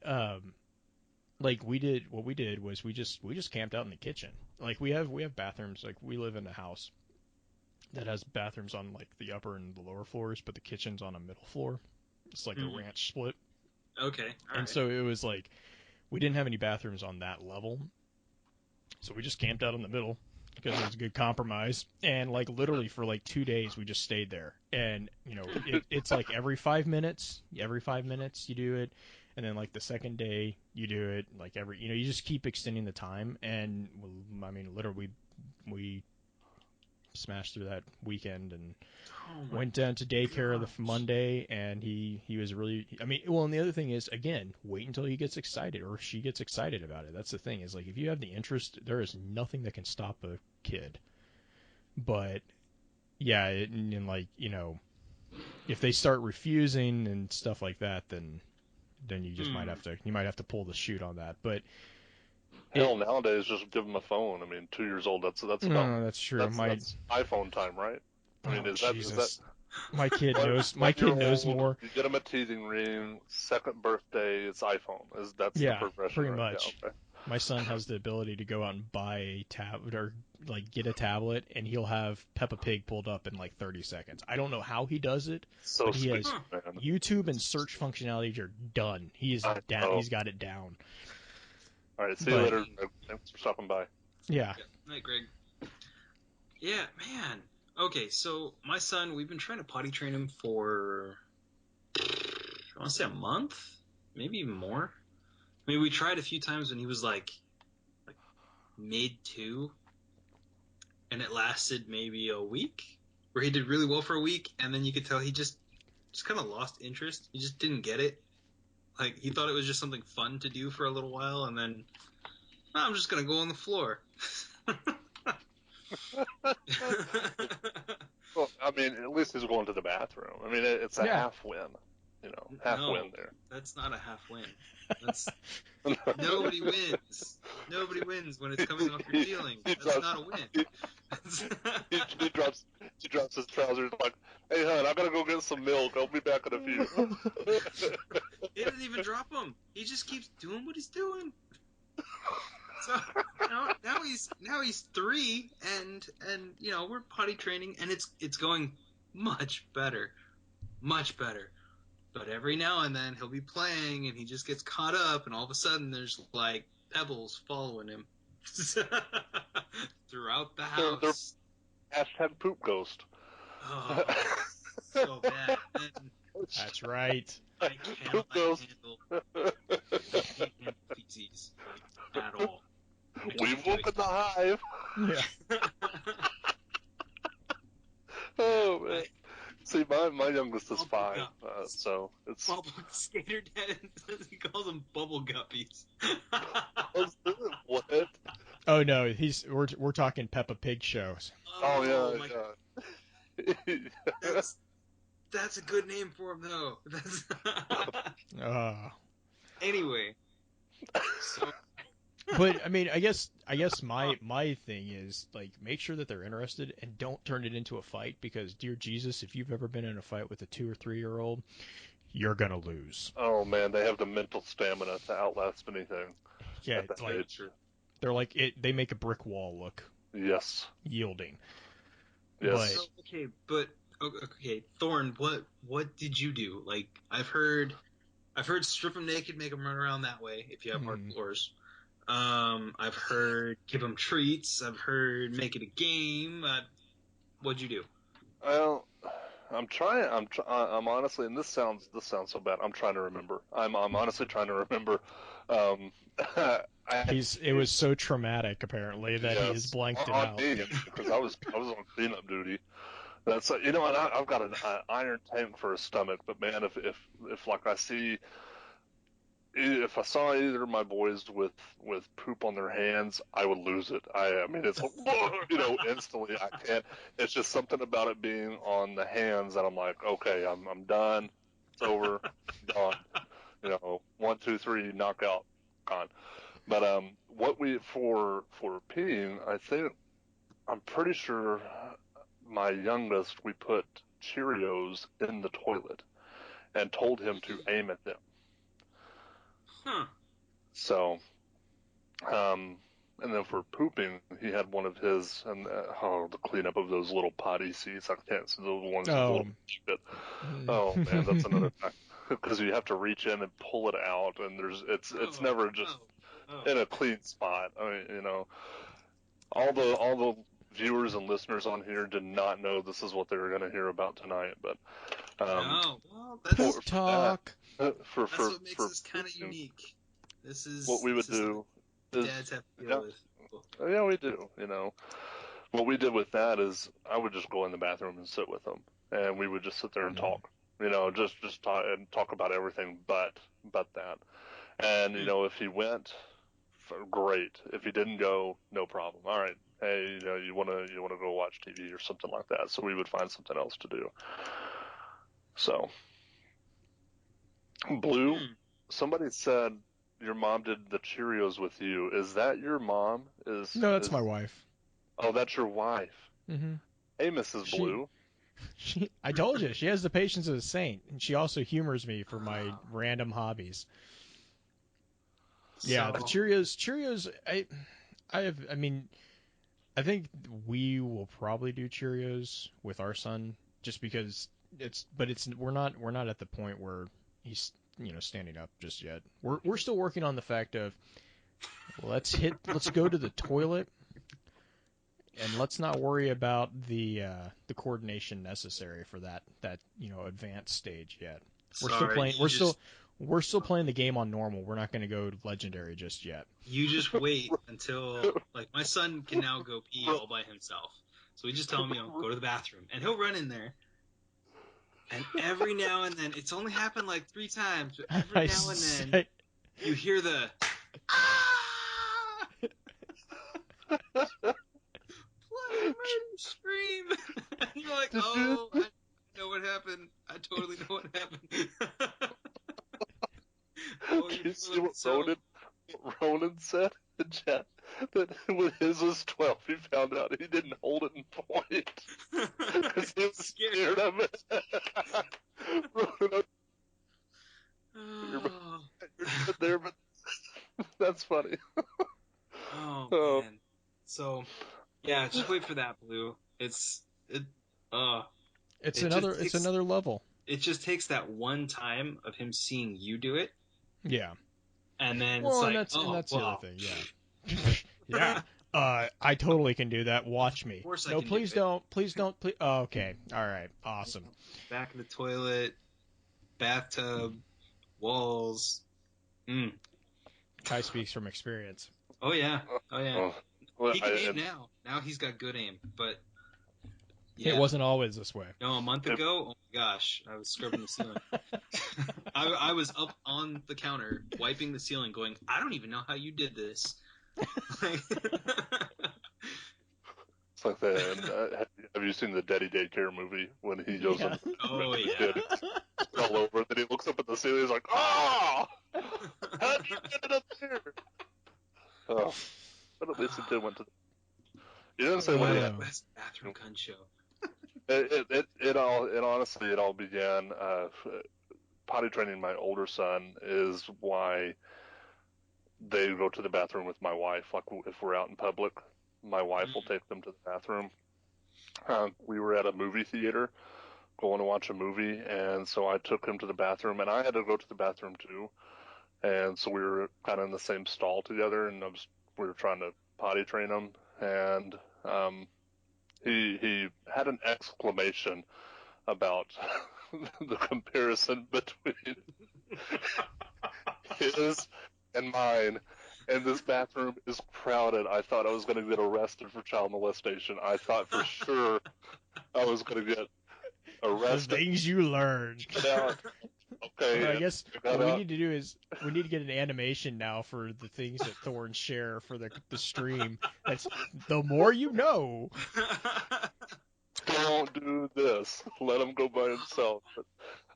like, what we did was we just camped out in the kitchen. Like, we have bathrooms. Like, we live in a house that has bathrooms on like the upper and the lower floors, but the kitchen's on a middle floor. It's like a ranch split. Okay. All right. So it was like, we didn't have any bathrooms on that level, so we just camped out in the middle because it was a good compromise. And like, literally for like 2 days, we just stayed there. And it's like every 5 minutes you do it. And then like the second day you do it, like you just keep extending the time. And I mean, literally we smashed through that weekend and went down to daycare the Monday, and he was really, I mean, well, and the other thing is, again, wait until he gets excited or she gets excited about it. That's the thing, is like, if you have the interest, there is nothing that can stop a kid. But yeah, and like, if they start refusing and stuff like that, then you just might have to pull the chute on that. But hell, nowadays, just give them a phone. I mean, 2 years old, that's about, that's true. That's iPhone time, right? I mean, is that my kid knows more. You get him a teething ring, second birthday, it's iPhone. That's the progression, pretty right? much. Yeah, okay. My son has the ability to go out and buy a tablet, or like get a tablet, and he'll have Peppa Pig pulled up in like 30 seconds. I don't know how he does it, but he has YouTube and search functionality are done. He's got it down. All right, see you later. Thanks for stopping by. Yeah. Night, Greg. Yeah, man. Okay, so my son, we've been trying to potty train him for, I want to say a month, maybe even more. I mean, we tried a few times when he was like mid-2, and it lasted maybe a week, where he did really well for a week, and then you could tell he just kind of lost interest. He just didn't get it. Like, he thought it was just something fun to do for a little while, and then, I'm just going to go on the floor. Well, I mean, at least he's going to the bathroom. I mean, it's a half win, win there. That's not a half win. That's nobody wins. Nobody wins when it's coming off your feelings. That's not a win. He drops his trousers like, "Hey, hon, I gotta go get some milk. I'll be back in a few." He doesn't even drop them. He just keeps doing what he's doing. So now he's 3, and we're potty training, and it's going much better. But every now and then he'll be playing, and he just gets caught up, and all of a sudden there's like pebbles following him throughout the house. They're #poop ghost. Oh, so bad. That's right. I cannot handle feces at all. We've woken the hive. Yeah. Oh man. See, my youngest is 5, so it's Skater Dad. He calls them bubble guppies. What? Oh no, we're talking Peppa Pig shows. Oh yeah. That's a good name for him though. Anyway, So But I mean, I guess my thing is like make sure that they're interested and don't turn it into a fight because dear Jesus, if you've ever been in a fight with a 2 or 3-year-old, you're gonna lose. Oh man, they have the mental stamina to outlast anything Yeah, at that like age. they're like they make a brick wall look Yes. yielding. Yes. So, okay, Thorn, what did you do? Like, I've heard strip them naked, make them run around that way if you have hard floors. I've heard give them treats. I've heard make it a game. What'd you do? Well, I'm trying. I'm honestly, and this sounds so bad. I'm trying to remember. I'm honestly trying to remember. Um, It was so traumatic apparently that he has yes, blanked it on out. me because I was on cleanup duty. That's and I've got an iron tank for a stomach, but man, if like if I saw either of my boys with poop on their hands, I would lose it. I mean, it's instantly. I can't. It's just something about it being on the hands that I'm like, okay, I'm done. It's over, gone. 1, 2, 3, knockout, gone. But what we for peeing, I'm pretty sure my youngest we put Cheerios in the toilet and told him to aim at them. Huh. So, and then for pooping, he had one of his, and the cleanup of those little potty seats. I can't see those ones with little shit. Oh man, that's another thing. Because you have to reach in and pull it out, and it's never just in a clean spot. I mean, all the viewers and listeners on here did not know this is what they were going to hear about tonight, but well, Poop talk. That's what makes this kind of unique. This is what we would do. Dads have to deal with. Yeah, we do. What we did with that is I would just go in the bathroom and sit with them, and we would just sit there and talk. Just talk about everything but that. And if he went, great. If he didn't go, no problem. All right. Hey, you wanna go watch TV or something like that. So we would find something else to do. So, Blue, somebody said your mom did the Cheerios with you. Is that your mom? No, that's my wife. Oh, that's your wife. Mm-hmm. Hey, Mrs. Blue. I told you, she has the patience of a saint, and she also humors me for my random hobbies. Yeah, the Cheerios. I think we will probably do Cheerios with our son, just because we're not at the point where he's standing up just yet. We're still working on the fact of let's go to the toilet. And let's not worry about the coordination necessary for that advanced stage yet. We're still playing the game on normal. We're not going to go legendary just yet. You just wait until my son can now go pee all by himself. So we just tell him, go to the bathroom, and he'll run in there. And every now and then, it's only happened 3 times, but every now and then you hear the scream. And you're like, oh, I know what happened. I totally know what happened. You see what Ronan said in chat? That when his was 12, he found out he didn't hold it in point. Because he was scared of it. Ronan, you're there, but that's funny. Oh, man. So, yeah, just wait for that, Blue. It's another level. It just takes that one time of him seeing you do it. Yeah. And then that's the other thing. Yeah. Yeah. I totally can do that. Watch me. No, please don't. Please don't. Please. Oh, okay. All right. Awesome. Back in the toilet, bathtub, walls. Kai speaks from experience. Oh yeah. Well, he can aim now. Now he's got good aim, but it wasn't always this way. No, a month ago, oh my gosh, I was scrubbing the ceiling. I was up on the counter wiping the ceiling, going, I don't even know how you did this. It's like that. Have you seen the Daddy Daycare movie when he goes in? Oh yeah. All over. Then he looks up at the ceiling. He's like, "Oh, how'd you get it up there?" Oh, but at least he went to. He didn't say what he had. Best bathroom gun show. It honestly it all began. Potty training my older son is why they go to the bathroom with my wife. Like if we're out in public, my wife will take them to the bathroom. We were at a movie theater going to watch a movie, and so I took him to the bathroom, and I had to go to the bathroom too. And so we were kind of in the same stall together, and we were trying to potty train him, and he had an exclamation about the comparison between his and mine. And this bathroom is crowded. I thought I was going to get arrested for child molestation. I thought for sure I was going to get arrested. The things you learned. Okay. I guess what we need to do is we need to get an animation now for the things that Thorn share for the stream. That's the more you know. Don't do this. Let him go by himself. But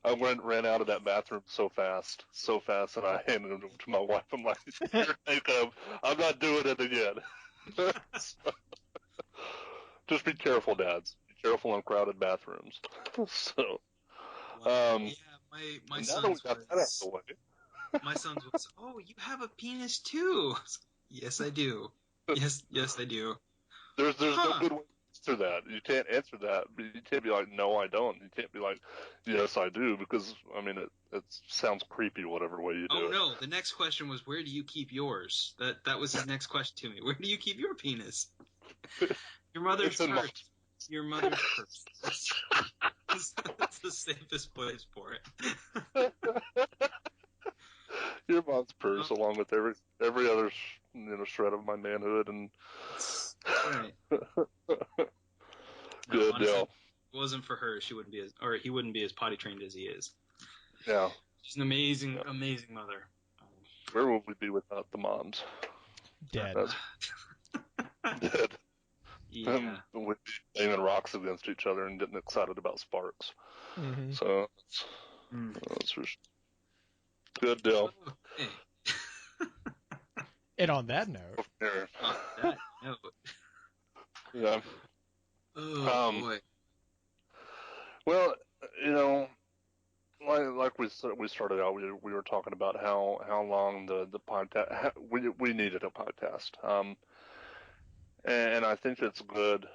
I ran out of that bathroom so fast, and I handed him to my wife. I'm like, here, take him. I'm not doing it again. Just be careful, dads. Be careful in crowded bathrooms. So, yeah, my son's got that out of the way. My son's was, oh, you have a penis too. Yes, I do. Yes, I do. There's no good way to answer that. You can't answer that. You can't be like, no, I don't. You can't be like, yes, I do, because I mean, it sounds creepy whatever way you do it. Oh no, the next question was, where do you keep yours? That was his next question to me. Where do you keep your penis? Your mother's purse. Your mother's purse. That's the safest place for it. Your mom's purse, along with every other shred of my manhood, and right. Good deal. If it wasn't for her, he wouldn't be as potty trained as he is. Yeah. She's an amazing mother. Where would we be without the moms? Dead. Dead. Yeah. We'd be banging rocks against each other and getting excited about sparks. Mm-hmm. So that's for sure. Good deal. Okay. And on that note. Yeah. Oh boy. Well, like we started out, we were talking about how long the podcast we needed a podcast, and I think it's good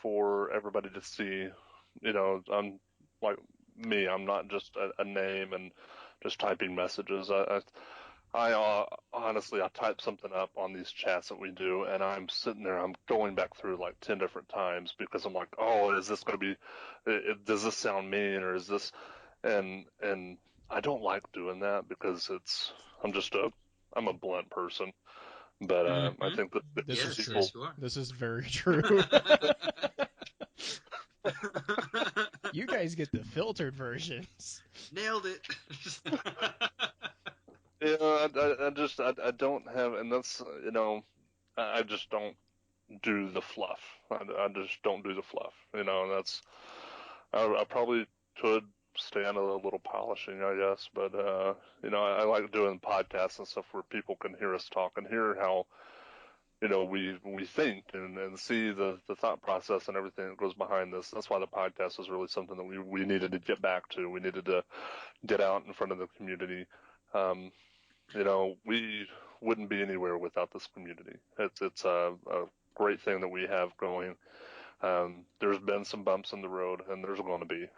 for everybody to see. I'm like me. I'm not just a name and just typing messages. I honestly, I type something up on these chats that we do, and I'm sitting there, I'm going back through like 10 different times because I'm like, oh, is this going to be, does this sound mean, or is this, and I don't like doing that because I'm a blunt person, but I think that this is very true. You guys get the filtered versions. Nailed it. Yeah, I don't have, and that's, I just don't do the fluff. I just don't do the fluff. I probably could stand a little polishing, I guess, but, I like doing podcasts and stuff where people can hear us talk and hear how, we think and see the thought process and everything that goes behind this. That's why the podcast is really something that we needed to get back to. We needed to get out in front of the community. We wouldn't be anywhere without this community. It's a great thing that we have going. There's been some bumps in the road, and there's going to be.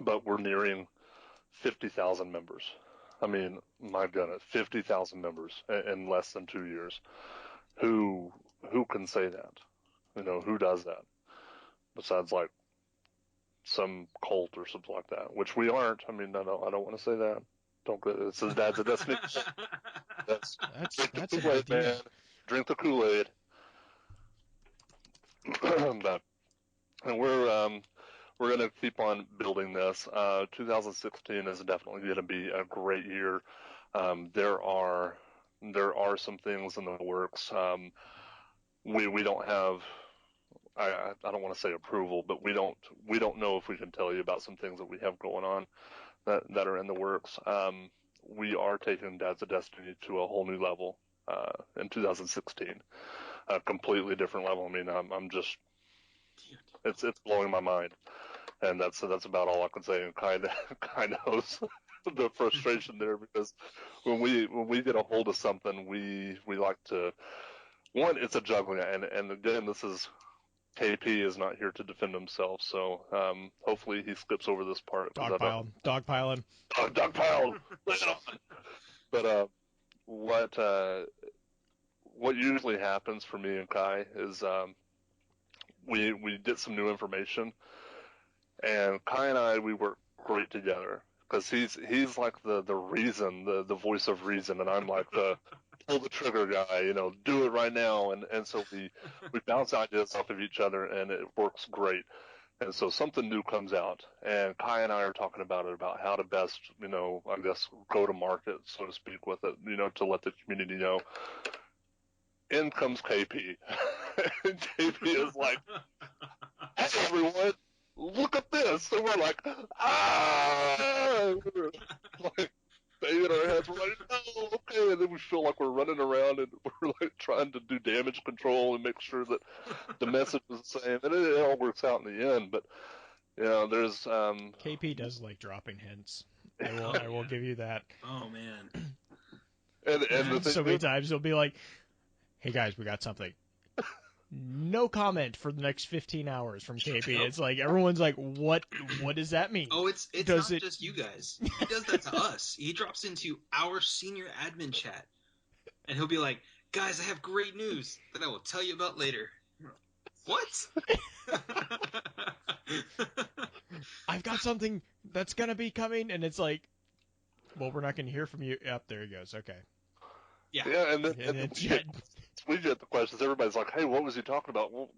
But we're nearing 50,000 members. I mean, my goodness, 50,000 members in less than 2 years. Who can say that? Who does that? Besides, like, some cult or something like that, which we aren't. I mean, I don't want to say that. Don't go. It says Dad's a Destiny. That's the Kool-Aid, man. Drink the Kool-Aid. And we're gonna keep on building this. 2016 is definitely going to be a great year. There are some things in the works. We don't have. I don't want to say approval, but we don't know if we can tell you about some things that we have going on that are in the works. We are taking Dad's of Destiny to a whole new level. in 2016. A completely different level. I mean, I'm just, it's blowing my mind. And that's about all I can say. And kind knows the frustration there, because when we get a hold of something, we like to, one, it's a juggling, and again, this is, KP is not here to defend himself, so hopefully he skips over this part. Dogpile him. Dogpile, lay it on. But what usually happens for me and Kai is we get some new information, and Kai and I, we work great together, because he's like the reason, the voice of reason, and I'm like the pull the trigger guy, do it right now, and so we bounce ideas off of each other, and it works great. And so something new comes out, and Kai and I are talking about how to best, I guess, go to market, so to speak, with it, to let the community know. In comes KP. And KP is like, hey, everyone, look at this. And we're like, we're like banging our heads. We're like, oh, okay. And then we feel like we're running around and we're like trying to do damage control and make sure that the message is the same. And it all works out in the end. But, there's... KP does like dropping hints. I will give you that. Oh, man. And so many times he'll be like, hey guys, we got something. No comment for the next 15 hours from KP. Nope. It's like everyone's like, what does that mean? Oh, it's not just you guys. He does that to us. He drops into our senior admin chat, and he'll be like, guys, I have great news that I will tell you about later. What? I've got something that's going to be coming, and it's like, well, we're not going to hear from you. Yep, there he goes. Okay. Yeah, and then we get the questions. Everybody's like, hey, what was he talking about? Well,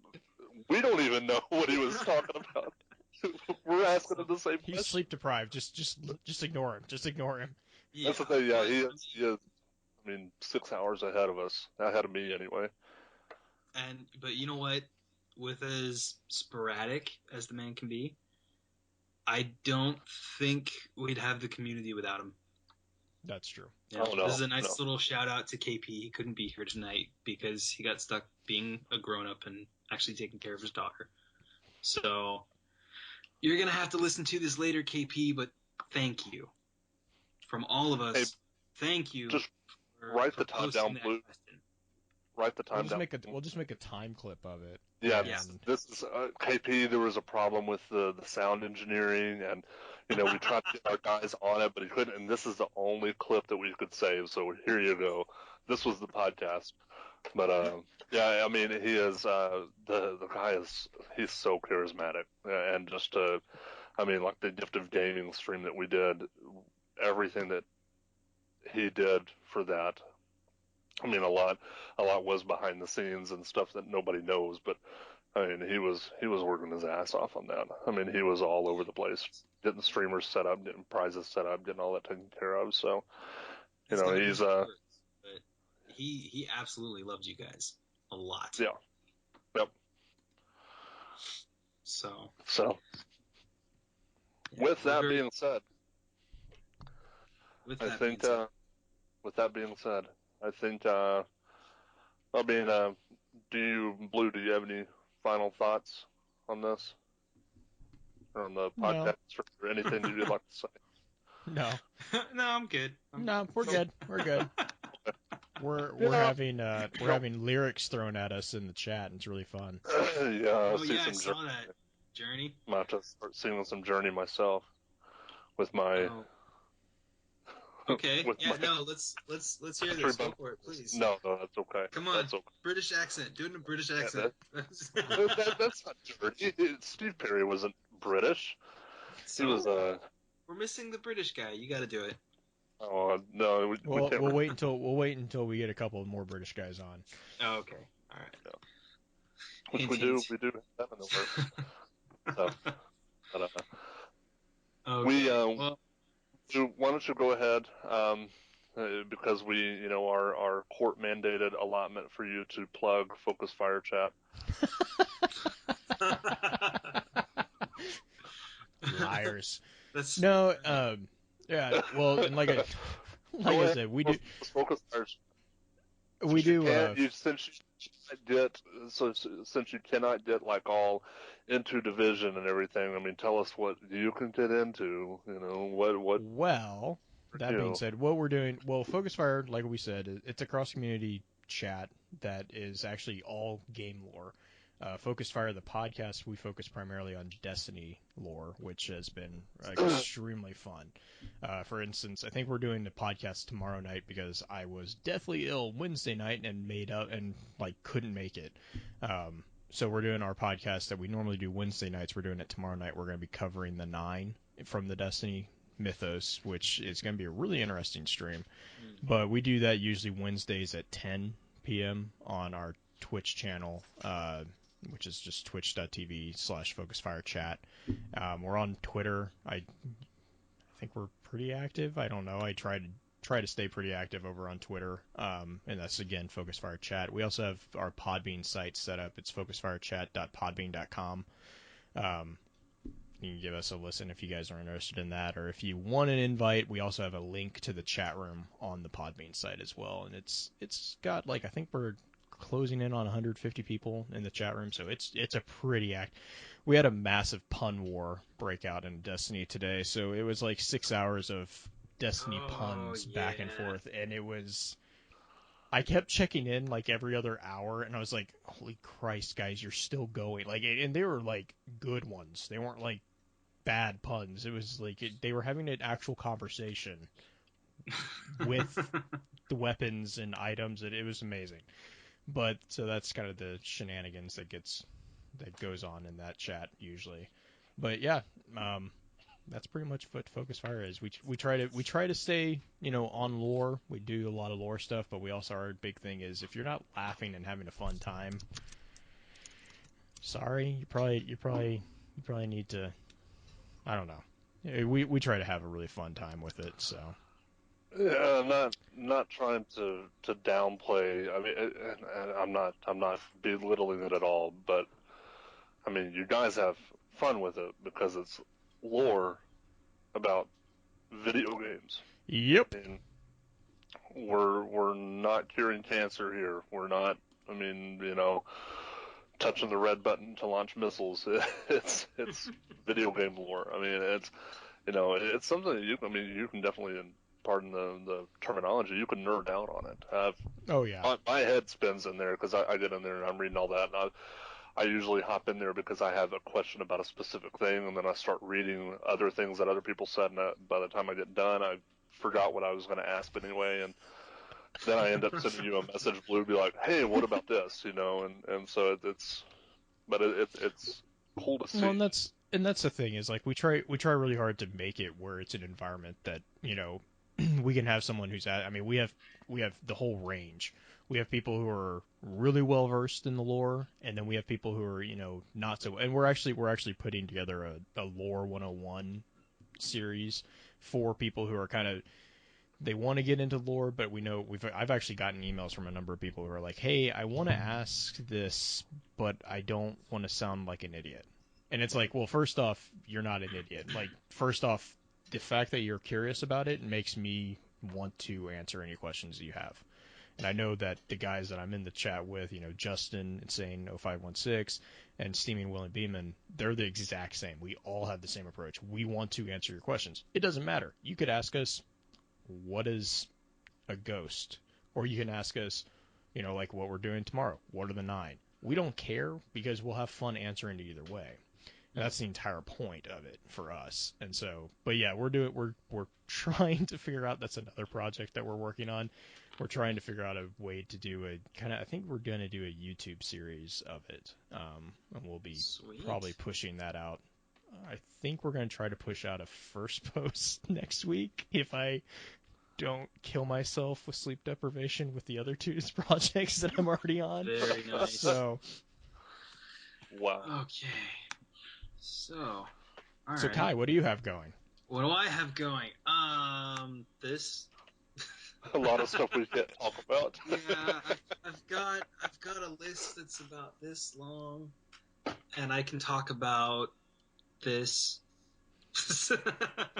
we don't even know what he was talking about. We're asking him the same question. He's sleep deprived. Just ignore him. Just ignore him. Yeah. That's the thing. Yeah, he is. I mean, 6 hours ahead of us. Ahead of me, anyway. But you know what? With as sporadic as the man can be, I don't think we'd have the community without him. That's true. Yeah, this is a nice little shout out to KP. He couldn't be here tonight because he got stuck being a grown up and actually taking care of his daughter. So you're going to have to listen to this later, KP, but thank you. From all of us, hey, thank you. Just write the time down, Blue. Write the time down. We'll just make a time clip of it. Yeah, this is KP. There was a problem with the sound engineering, and we tried to get our guys on it, but he couldn't. And this is the only clip that we could save. So here you go. This was the podcast. But yeah, I mean, he is the guy he's so charismatic, and just I mean, like the Gift of Gaming stream that we did, everything that he did for that. I mean, a lot was behind the scenes and stuff that nobody knows, but I mean, he was working his ass off on that. I mean, he was all over the place, getting streamers set up, getting prizes set up, getting all that taken care of. So, he's but he absolutely loved you guys a lot. Yeah. Yep. So. Yeah, with that being said, I think do you have any final thoughts on this? Or on the podcast or anything that you'd like to say? No. No, I'm good. No, we're good. We're good. We're having lyrics thrown at us in the chat, and it's really fun. Yeah, I saw that. Journey. I'm about to start singing some Journey myself with my. Oh. Okay. Let's hear this. Go for it, please. No, that's okay. Come on. That's okay. British accent. Do it in a British accent. That's not dirty. Steve Perry wasn't British. So, he was we're missing the British guy. You got to do it. Oh no. We'll wait until we get a couple more British guys on. Oh, okay. All right. Yeah. Which we do have in the works. So, but, okay. why don't you go ahead, because we, our court mandated allotment for you to plug Focus Fire Chat. Liars. No, yeah. Well, and like I said, we do. Focus Fire. We do. Since you cannot get like all into division and everything, I mean, tell us what you can get into. You know what. Well, that being said, what we're doing, well, Focus Fire, like we said, it's a cross-community chat that is actually all game lore. Focus Fire, the podcast, we focus primarily on Destiny lore, which has been extremely fun. For instance, I think we're doing the podcast tomorrow night because I was deathly ill Wednesday night and made up and couldn't make it. So we're doing our podcast that we normally do Wednesday nights. We're doing it tomorrow night. We're going to be covering the 9 from the Destiny mythos, which is going to be a really interesting stream. But we do that usually Wednesdays at 10 p.m. on our Twitch channel, which is just twitch.tv/FocusFireChat. We're on Twitter. I think we're pretty active. I don't know. I try to stay pretty active over on Twitter. And that's, again, Focus Fire Chat. We also have our Podbean site set up. It's focusfirechat.podbean.com. You can give us a listen if you guys are interested in that, or if you want an invite, we also have a link to the chat room on the Podbean site as well. And it's got I think we're closing in on 150 people in the chat room, so it's a pretty We had a massive pun war breakout in Destiny today, so it was 6 hours of Destiny puns back and forth, and it was. I kept checking in every other hour, and I was like, "Holy Christ, guys, you're still going!" And they were good ones. They weren't bad puns. It was they were having an actual conversation with the weapons and items. It was amazing. But so that's kind of the shenanigans that goes on in that chat usually. But yeah, that's pretty much what Focus Fire is. We try to stay on lore. We do a lot of lore stuff, but we also, our big thing is if you're not laughing and having a fun time, sorry, you probably need to. I don't know. We try to have a really fun time with it. So. Yeah, not trying to downplay. I mean, I'm not belittling it at all. But I mean, you guys have fun with it because it's lore about video games. Yep. I mean, we're not curing cancer here. We're not. I mean, touching the red button to launch missiles. It's video game lore. I mean, it's it's something that you can definitely, pardon the terminology, you can nerd out on it. Oh yeah. My head spins in there because I get in there and I'm reading all that, and I usually hop in there because I have a question about a specific thing, and then I start reading other things that other people said, and by the time I get done, I forgot what I was going to ask anyway, and then I end up sending you a message, Blue, be like, hey, what about this, and so it's cool to see. Well, and that's the thing is we try really hard to make it where it's an environment that we can have someone who's at. I mean, we have the whole range. We have people who are really well versed in the lore, and then we have people who are not so. And we're actually putting together a lore 101 series for people who are kind of. They want to get into lore, but I've actually gotten emails from a number of people who are like, hey, I want to ask this, but I don't want to sound like an idiot. And it's well, first off, you're not an idiot. First off, the fact that you're curious about it makes me want to answer any questions that you have. And I know that the guys that I'm in the chat with, Justin, Insane 0516, and Steaming William Beeman, they're the exact same. We all have the same approach. We want to answer your questions. It doesn't matter. You could ask us, what is a ghost? Or you can ask us, what we're doing tomorrow. What are the 9? We don't care because we'll have fun answering it either way. And that's the entire point of it for us. And so, but yeah, we're trying to figure out, that's another project that we're working on. We're trying to figure out a way to do I think we're going to do a YouTube series of it. And we'll be probably pushing that out. I think we're going to try to push out a first post next week if I don't kill myself with sleep deprivation with the other 2 projects that I'm already on. Very nice. So, wow. Okay. So, all so right. Kai, what do you have going? What do I have going? This. A lot of stuff we can't talk about. Yeah, I've got a list that's about this long, and I can talk about this.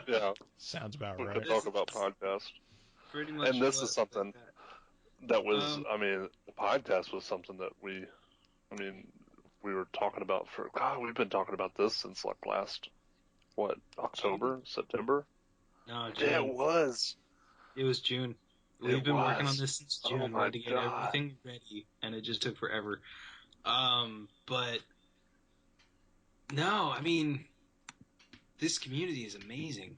Yeah. Sounds about We right. could talk about podcasts. Pretty much. And this is something. That was, the podcast was something that we were talking about we've been talking about this since like last, October, September? No, June. Yeah, it was. It was June. We've been working on this since June. We had to get everything ready, and it just took forever. But no, this community is amazing.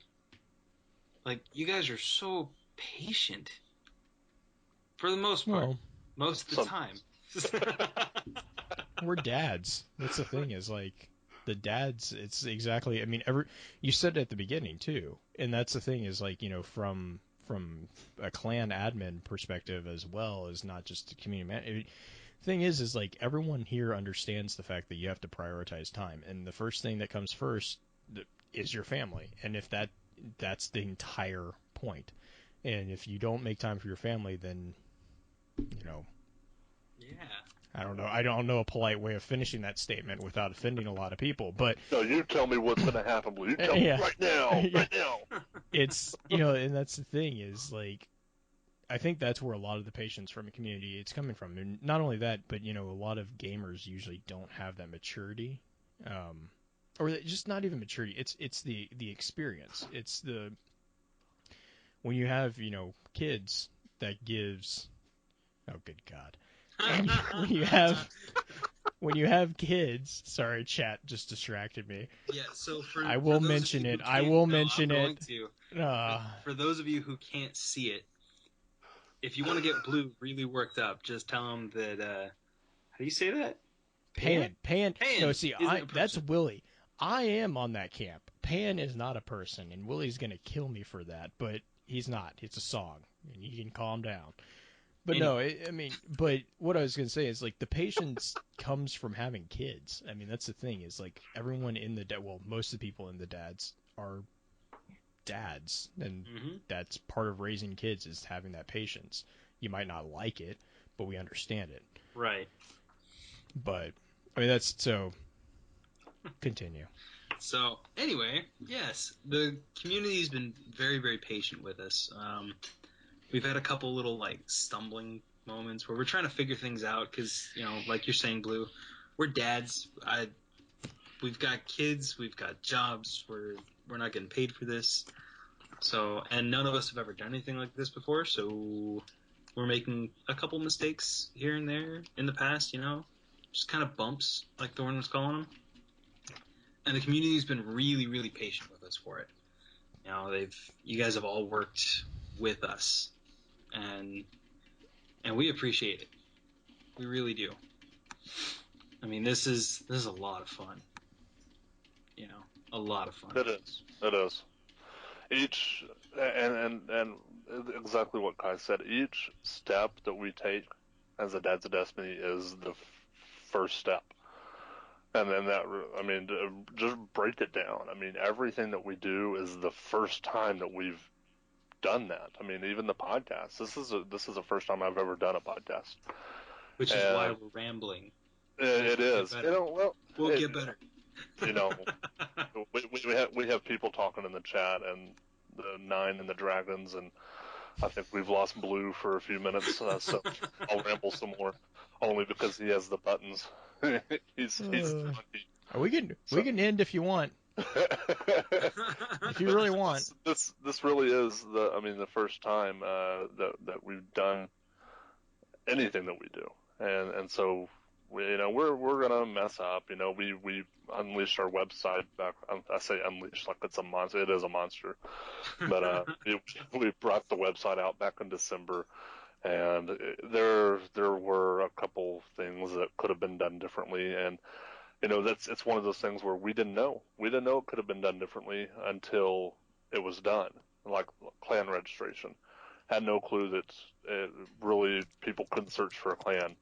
Like, you guys are so patient. For the most part. Well, most of the time. We're dads. That's the thing, is like the dads. It's exactly. You said it at the beginning too, and that's the thing, is like, from a clan admin perspective as well as not just a community man. Thing is like everyone here understands the fact that you have to prioritize time, and the first thing that comes first is your family, and if that's the entire point. And if you don't make time for your family, then Yeah. I don't know a polite way of finishing that statement without offending a lot of people, but No, you tell me what's going to happen, Blue. You tell me right now, right now. It's, and that's the thing, is like, I think that's where a lot of the patience from a community it's coming from. And not only that, but a lot of gamers usually don't have that maturity, or just not even maturity. It's the experience. It's when you have kids, that gives. Oh, good God. When you have kids, sorry, chat just distracted me. Yeah, so I will mention it. For those of you who can't see it, if you want to get Blue really worked up, just tell him that. How do you say that? Pan. No, see, that's Willie. I am on that camp. Pan is not a person, and Willie's gonna kill me for that, but he's not. It's a song, and you can calm down. But but what I was going to say is, like, the patience comes from having kids. That's the thing, is, like, everyone in most of the people in the dads are dads, and that's part of raising kids, is having that patience. You might not like it, but we understand it. Right. But, that's so... Continue. So, anyway, yes, the community's been very, very patient with us. We've had a couple little, like, stumbling moments where we're trying to figure things out because, like you're saying, Blue, we're dads. We've got kids, we've got jobs, we're not getting paid for this. So, and none of us have ever done anything like this before, so we're making a couple mistakes here and there in the past, just kind of bumps, like Thorn was calling them. And the community's been really, really patient with us for it. You guys have all worked with us. And we appreciate it. We really do. This is a lot of fun. A lot of fun. It is. Each and exactly what Kai said. Each step that we take as a Dads of Destiny is the first step. And then just break it down. Everything that we do is the first time that we've done that. Even the podcast. This is the first time I've ever done a podcast. Which is why we're rambling. It is. We'll get better. we have people talking in the chat, and the 9 and the Dragons, and I think we've lost Blue for a few minutes, so I'll ramble some more, only because he has the buttons. he's we can end if you want. If you really want. This really is the first time that we've done anything that we do, and so we're gonna mess up. We unleashed our website back. I say unleashed like it's a monster. It is a monster, but we brought the website out back in December, and there were a couple things that could have been done differently, and it's one of those things where we didn't know it could have been done differently until it was done. Like clan registration, had no clue that really people couldn't search for a clan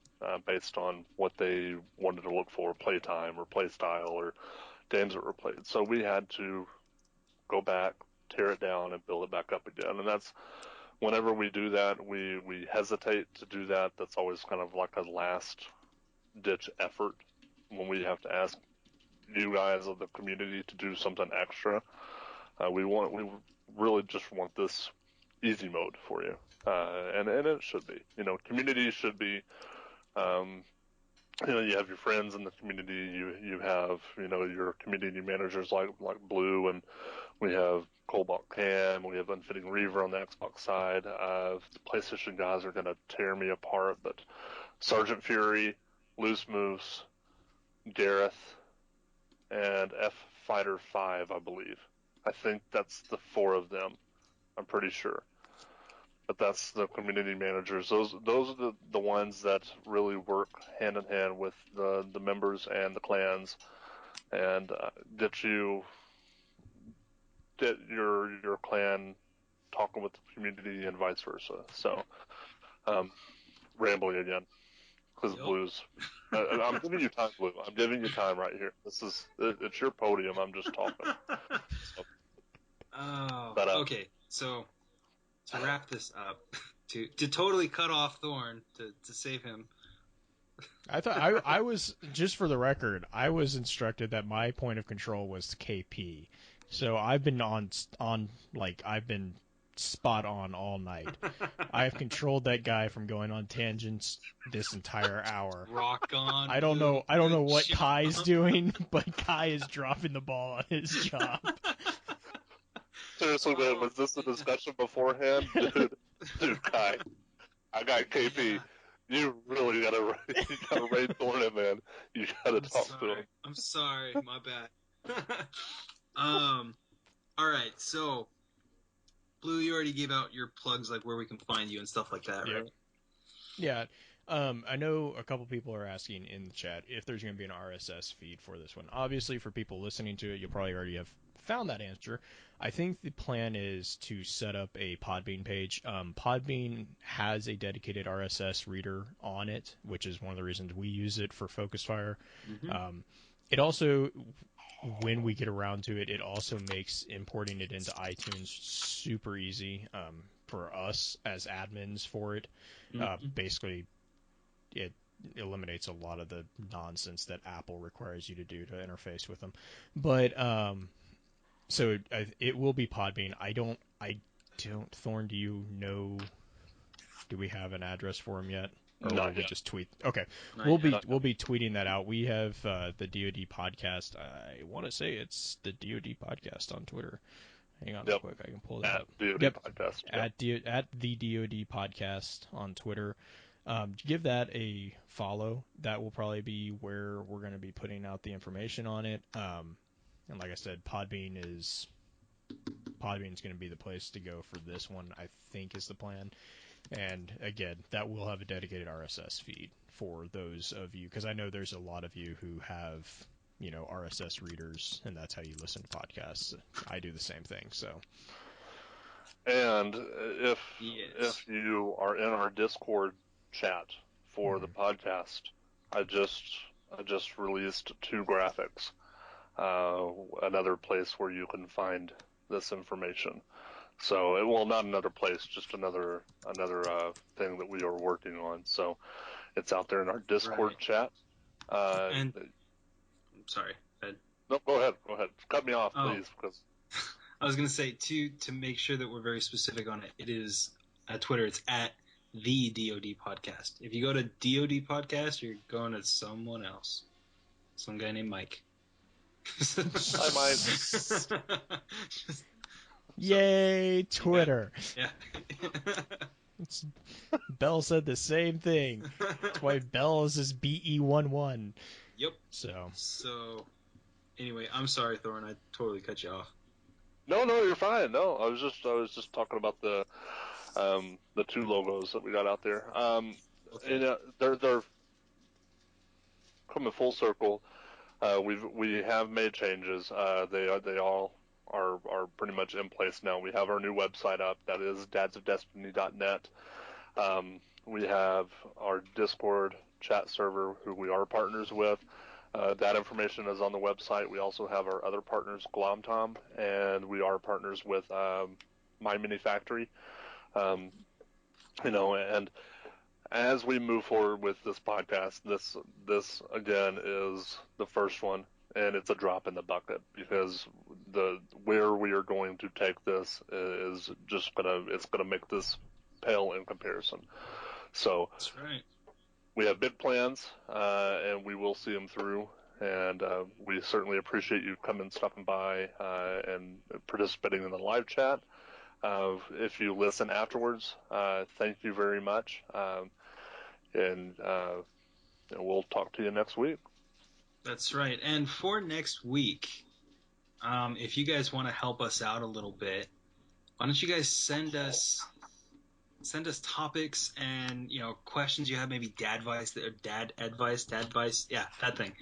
based on what they wanted to look for, playtime or play style or games that were played. So we had to go back, tear it down, and build it back up again. And that's whenever we do that, we hesitate to do that. That's always kind of like a last ditch effort when we have to ask you guys of the community to do something extra. We really just want this easy mode for you, and it should be. Community should be. You have your friends in the community. You have your community managers like Blue, and we have Cobalt Cam. We have Unfitting Reaver on the Xbox side. The PlayStation guys are gonna tear me apart, but Sergeant Fury, Loose Moose, Gareth, and F Fighter 5, I believe. I think that's the 4 of them. I'm pretty sure. But that's the community managers. Those are the ones that really work hand in hand with the members and the clans, and get your clan talking with the community and vice versa. So, rambling again, because Blues. I'm giving you time, Blue. I'm giving you time right here. It's your podium. I'm just talking. So. Okay. So to wrap this up, to totally cut off Thorn to save him. I thought I was, just for the record, I was instructed that my point of control was KP. So I've been I've been spot on all night. I have controlled that guy from going on tangents this entire hour. Rock on. I don't know what job. Kai's doing, but Kai is dropping the ball on his job. Seriously, man, was this a discussion beforehand? Dude, Kai, I got KP. Yeah. You really gotta raid Thorn in, man. You gotta talk to him. I'm sorry, my bad. Alright, so Blue, you already gave out your plugs, like where we can find you and stuff like that, right? Yeah. I know a couple people are asking in the chat if there's going to be an RSS feed for this one. Obviously, for people listening to it, you'll probably already have found that answer. I think the plan is to set up a Podbean page. Podbean has a dedicated RSS reader on it, which is one of the reasons we use it for Focus Fire. Mm-hmm. It also, when we get around to it, it also makes importing it into iTunes super easy for us as admins for it. Basically, it eliminates a lot of the nonsense that Apple requires you to do to interface with them. But so it will be Podbean. I don't. Thorn, do you know? Do we have an address for him yet? Or will we just tweet? Okay, we'll be tweeting that out. We have the DoD Podcast. I want to say it's the DoD Podcast on Twitter. Hang on real quick, I can pull that up. DoD Podcast. At the DoD Podcast on Twitter. Give that a follow. That will probably be where we're going to be putting out the information on it. And like I said, Podbean's going to be the place to go for this one, I think is the plan. And again, that will have a dedicated RSS feed for those of you, because I know there's a lot of you who have, RSS readers, and that's how you listen to podcasts. I do the same thing, so. And if you are in our Discord chat for the podcast, I just released 2 graphics. Another place where you can find this information. So, not another place, just another thing that we are working on. So, it's out there in our Discord chat. And sorry, Ed. No, go ahead. Cut me off, please, because I was going to say to make sure that we're very specific on it. It is at Twitter. It's at the DoD Podcast. If you go to DoD Podcast, you're going to someone else. Some guy named Mike. Hi, Mike. Yay, Twitter. Yeah. Bell said the same thing. That's why Bell is his BE11. Yep. So, anyway, I'm sorry, Thorn. I totally cut you off. No, you're fine. No, I was just talking about the 2 logos that we got out there. Okay. And they're coming full circle. We have made changes. They all are pretty much in place now. We have our new website up. That is dadsofdestiny.net. We have our Discord chat server, who we are partners with. That information is on the website. We also have our other partners, Glomtom, and we are partners with My Mini Factory. And as we move forward with this podcast, this again is the first one, and it's a drop in the bucket because where we are going to take this is just it's gonna make this pale in comparison. So That's right. we have big plans, and we will see them through. And we certainly appreciate you stopping by, and participating in the live chat. If you listen afterwards, thank you very much. And we'll talk to you next week. That's right. And for next week, if you guys want to help us out a little bit, why don't you guys send us topics and questions you have, maybe dad advice, yeah, that thing,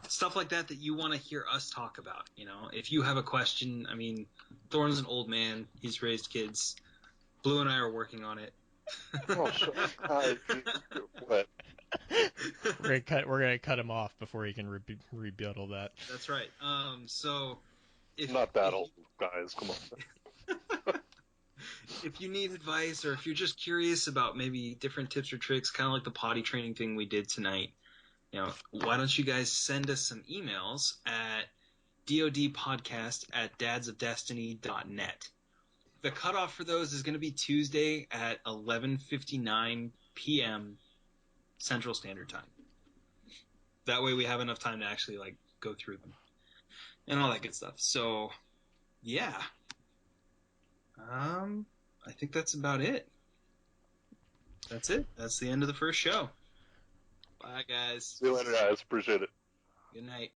stuff like that you want to hear us talk about. If you have a question, I mean, Thorn's an old man, he's raised kids. Blue and I are working on it. Oh, what? We're gonna cut him off before he can rebuild all that. That's right. So if Not that old, guys. Come on. if you need advice, or if you're just curious about maybe different tips or tricks, kind of like the potty training thing we did tonight, why don't you guys send us some emails at dodpodcast@dadsofdestiny.net. The cutoff for those is going to be Tuesday at 11:59 p.m. Central Standard Time. That way we have enough time to actually go through them and all that good stuff. So, yeah. I think that's about it. That's it. That's the end of the first show. Bye, guys. See you later, guys. Appreciate it. Good night.